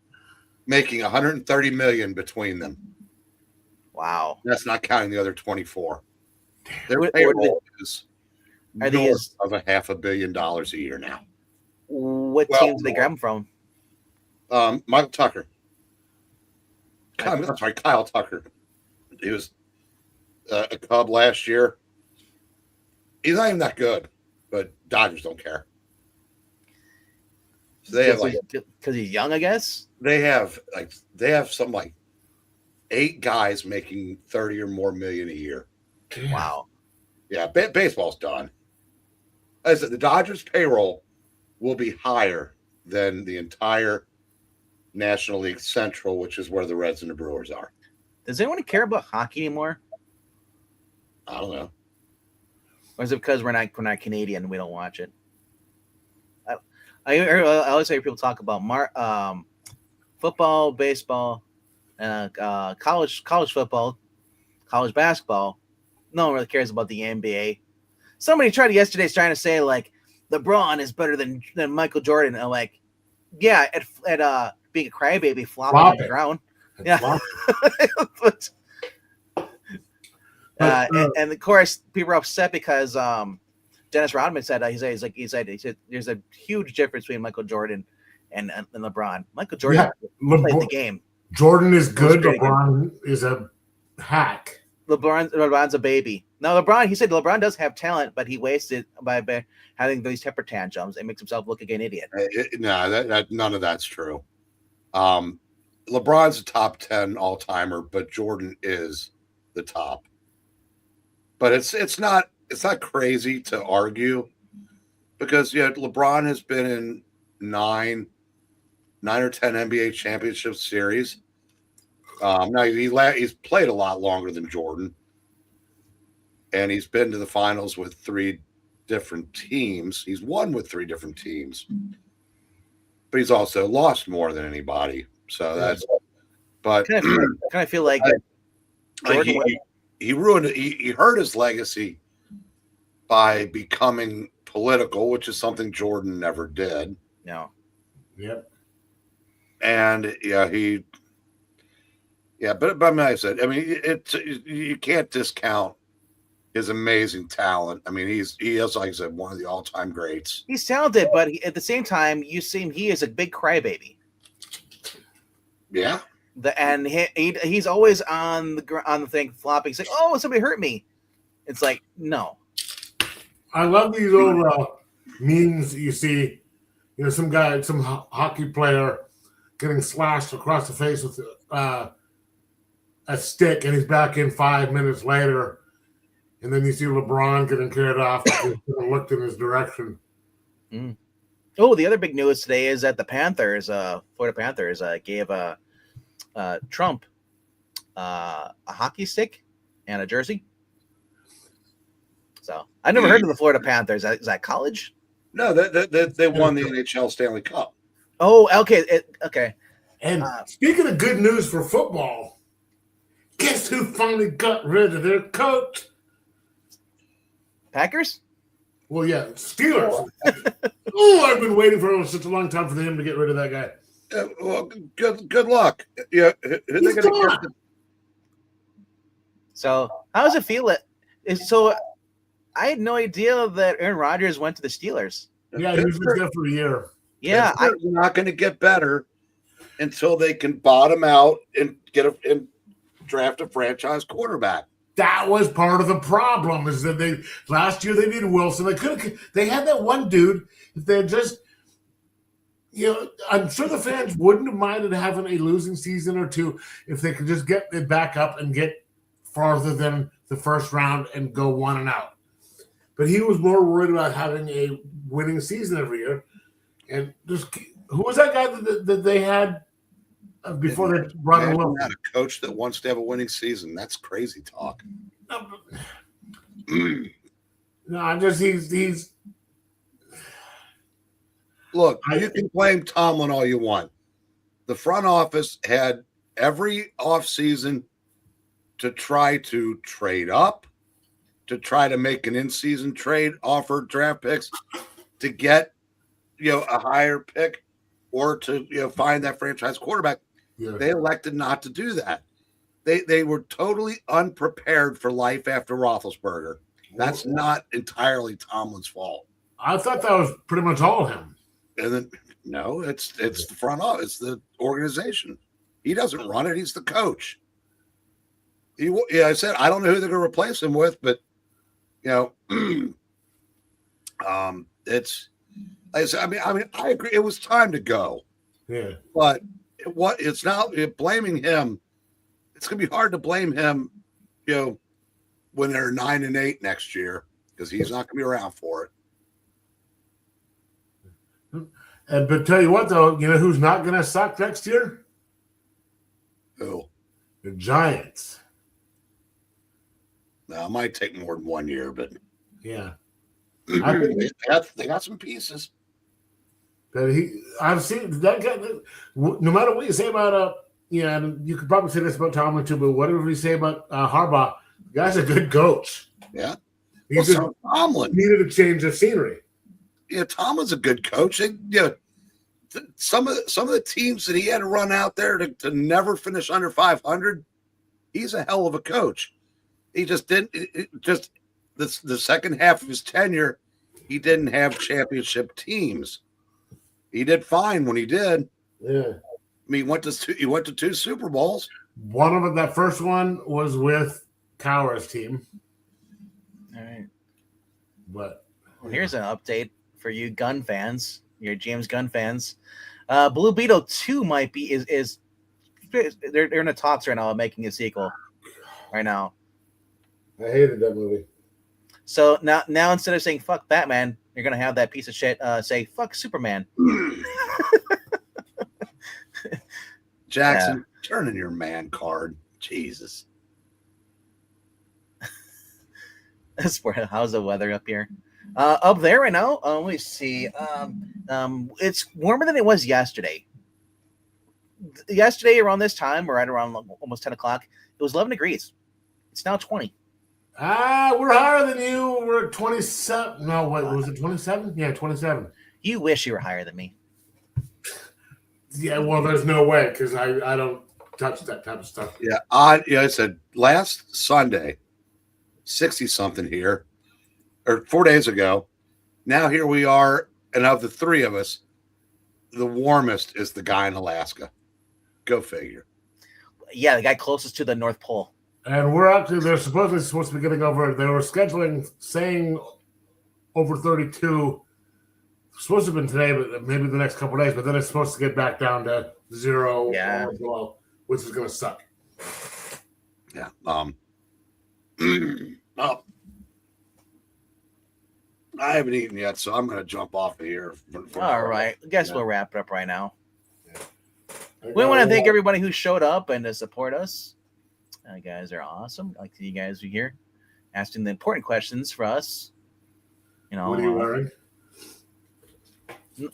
S2: making $130 million between them.
S1: Wow.
S2: That's not counting the other 24. Their
S1: What
S2: payroll is
S1: are
S2: north
S1: these-
S2: of $500 million a year now.
S1: What
S2: Well,
S1: teams did they grab them from?
S2: Michael Tucker. I'm sorry, Kyle Tucker. He was a Cub last year. He's not even that good, but Dodgers don't care. So they have
S1: because he's young, I guess.
S2: They have some 8 guys making 30 or more million a year.
S1: Wow.
S2: Yeah, baseball's done. As I said, the Dodgers' payroll will be higher than the entire National League Central, which is where the Reds and the Brewers are.
S1: Does anyone care about hockey anymore?
S2: I don't know.
S1: Or is it because we're not Canadian and we don't watch it? I always hear people talk about football, baseball, college football, college basketball. No one really cares about the NBA. Somebody tried yesterday trying to say LeBron is better than Michael Jordan. And I'm like, Yeah, at being a crybaby, flopping on the ground. Yeah. But, and of course, people are upset because Dennis Rodman said he said there's a huge difference between Michael Jordan and LeBron. Michael Jordan played the game.
S3: Jordan is good. LeBron is a hack.
S1: LeBron's a baby. Now he said LeBron does have talent, but he wasted by having these temper tantrums and makes himself look like an idiot.
S2: No, none of that's true. LeBron's a top 10 all-timer, but Jordan is the top. But it's not crazy to argue because LeBron has been in 9 or 10 NBA championship series. Now he's played a lot longer than Jordan, and he's been to the finals with 3 different teams. He's won with 3 different teams, but he's also lost more than anybody. So that's. But
S1: kind of feel like
S2: Jordan, he ruined it. He hurt his legacy by becoming political, which is something Jordan never did.
S1: No.
S3: Yep.
S2: And but like I said, I mean, you can't discount his amazing talent. I mean, he is, like I said, one of the all-time greats.
S1: He's talented, but at the same time, you see him, he is a big crybaby.
S2: Yeah.
S1: And he's always on the thing flopping. He's like, "Oh, somebody hurt me." It's like, no.
S3: I love these old memes you see. Some hockey player getting slashed across the face with a stick, and he's back in 5 minutes later. And then you see LeBron getting carried off and looked in his direction.
S1: Mm. Oh, the other big news today is that the Florida Panthers, gave Trump a hockey stick and a jersey. So I never heard of the Florida Panthers. Is that college?
S2: No, they won the NHL Stanley Cup.
S1: Oh, okay, okay.
S3: And speaking of good news for football, guess who finally got rid of their coach?
S1: Packers?
S3: Well, yeah, Steelers. Oh, I've been waiting for such a long time for him to get rid of that guy.
S2: Well, good luck. Yeah,
S3: he's gone.
S1: So, how does it feel? So, I had no idea that Aaron Rodgers went to the Steelers.
S3: Yeah, he was there for a year.
S1: Yeah,
S2: they're not going to get better until they can bottom out and and draft a franchise quarterback.
S3: That was part of the problem. Is that last year they needed Wilson. They had that one dude. If they had just, I'm sure the fans wouldn't have minded having a losing season or two if they could just get it back up and get farther than the first round and go 1-out. But he was more worried about having a winning season every year. And who was that guy that they had before they brought him up?
S2: Not a coach that wants to have a winning season. That's crazy talk.
S3: No, he's.
S2: Look, you can blame Tomlin all you want. The front office had every offseason to try to trade up, to try to make an in-season trade, offer draft picks to get a higher pick or to find that franchise quarterback. Yeah. They elected not to do that. They were totally unprepared for life after Roethlisberger. That's not entirely Tomlin's fault.
S3: I thought that was pretty much all him.
S2: And then no, it's the front office, it's the organization. He doesn't run it. He's the coach. I said I don't know who they're going to replace him with, but it's. I mean, I agree. It was time to go.
S3: Yeah,
S2: but it's not blaming him. It's going to be hard to blame him, when they're 9-8 next year because he's not going to be around for
S3: it. But tell you what, though, who's not going to suck next year?
S2: Who?
S3: The Giants.
S2: Now, it might take more than 1 year, but
S3: yeah,
S2: I think they got some pieces.
S3: But I've seen that guy. No matter what you say about and you could probably say this about Tomlin too, but whatever you say about Harbaugh, the guy's a good coach.
S2: Yeah,
S3: Tomlin needed a change of scenery.
S2: Yeah, Tomlin's a good coach. some of the teams that he had to run out there to never finish under 500. He's a hell of a coach. He just didn't. Just the second half of his tenure, he didn't have championship teams. He did fine when he did.
S3: Yeah.
S2: I mean, he went to 2 Super Bowls.
S3: One of them, that first one was with Cowher's team.
S1: All right.
S3: But
S1: here's an update for you Gunn fans, your James Gunn fans. Blue Beetle 2 might be is they're in the talks right now of making a sequel right now.
S3: I hated that movie.
S1: So now instead of saying fuck Batman, you're gonna have that piece of shit say fuck Superman.
S2: Jackson, turn in your man card. Jesus.
S1: How's the weather up here? Up there right now, let me see. It's warmer than it was yesterday. Yesterday around this time, or right around almost 10 o'clock, it was 11 degrees. It's now 20.
S3: We're higher than you. We're at 27. No, what was it? 27? Yeah, 27.
S1: You wish you were higher than me.
S3: Yeah, well, there's no way because I don't touch that type of stuff.
S2: Yeah, I said last Sunday, 60-something here, or 4 days ago. Now here we are, and of the 3 of us, the warmest is the guy in Alaska. Go figure.
S1: Yeah, the guy closest to the North Pole.
S3: And they're supposed to be getting over. They were saying over 32. Supposed to have been today, but maybe the next couple of days. But then it's supposed to get back down to 0 or below, which is going to suck.
S2: Yeah. I haven't eaten yet, so I'm going to jump off of here.
S1: All right. I guess we'll wrap it up right now. Yeah. We want to thank everybody who showed up and to support us. You guys are awesome. I like to see you guys here asking the important questions for us. You know,
S3: what are you wearing?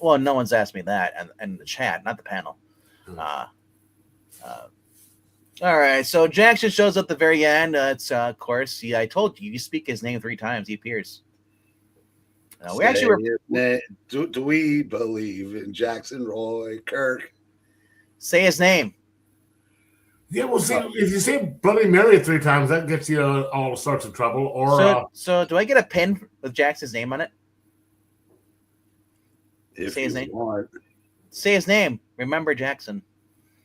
S1: Well, no one's asked me that in the chat, not the panel. All right, so Jackson shows up at the very end. It's of course, I told you speak his name 3 times. He appears. We actually were.
S2: Do we believe in Jackson Roy Kirk?
S1: Say his name.
S3: Yeah, well, see, if you say Bloody Mary 3 times, that gets you all sorts of trouble. Or
S1: so do I get a pin with Jackson's name on it?
S2: Say his name. Want.
S1: Say his name. Remember Jackson.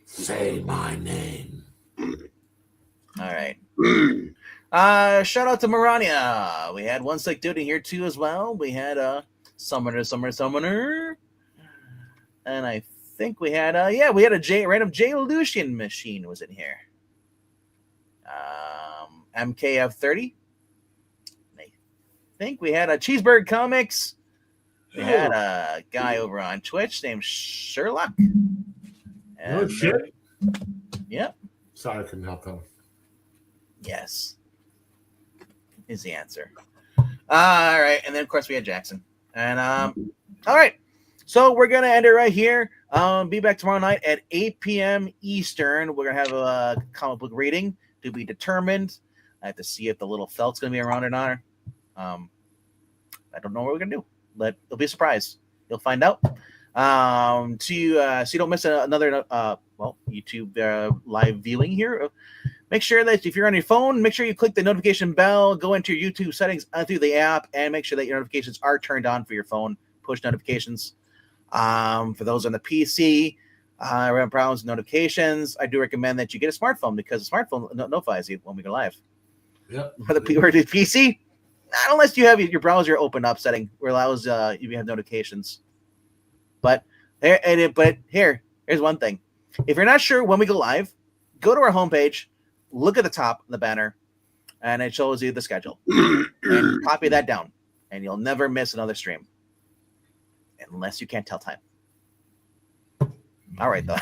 S3: Say my name.
S1: All right. Shout out to Marania. We had One Sick Dude in here too as well. We had Summoner. And I think we had we had a random J Lucian machine was in here. MKF30. I think we had a Cheeseburger Comics. We had a guy over on Twitch named Sherlock.
S3: Oh shit.
S1: Yep.
S3: Sorry, I couldn't help that one.
S1: Yes. Is the answer. All right. And then of course we had Jackson. And all right. So we're gonna end it right here. Be back tomorrow night at 8 p.m. Eastern. We're gonna have a comic book reading to be determined. I have to see if the little felt's gonna be around or not. I don't know what we're gonna do, but it'll be a surprise. You'll find out. So you don't miss another YouTube live viewing here. Make sure that if you're on your phone, make sure you click the notification bell, go into your YouTube settings through the app, and make sure that your notifications are turned on for your phone, push notifications. For those on the PC, around problems with notifications, I do recommend that you get a smartphone because a smartphone notifies you when we go live.
S3: Yep.
S1: For the PC, not unless you have your browser open up setting where it allows you to have notifications. But here's one thing. If you're not sure when we go live, go to our homepage, look at the top of the banner, and it shows you the schedule. And copy that down, and you'll never miss another stream. Unless you can't tell time. All right, though.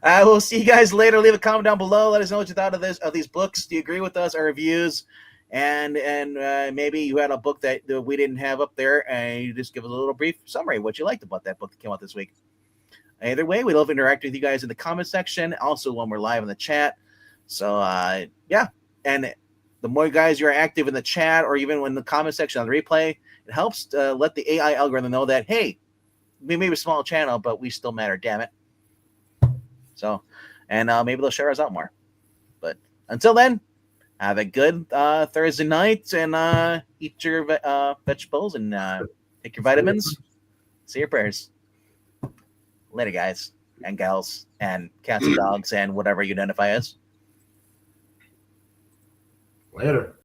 S1: We'll see you guys later. Leave a comment down below. Let us know what you thought of these books. Do you agree with us, our reviews? And maybe you had a book that we didn't have up there, and you just give us a little brief summary of what you liked about that book that came out this week. Either way, we love to interact with you guys in the comment section. Also, when we're live in the chat. So, and the more guys you're active in the chat or even in the comment section on the replay, it helps let the AI algorithm know that, hey, we may be a small channel, but we still matter. Damn it. So, and maybe they'll share us out more. But until then, have a good Thursday night and eat your vegetables and take your vitamins. Say your prayers. Later, guys and gals and cats and dogs and whatever you identify as.
S3: Later.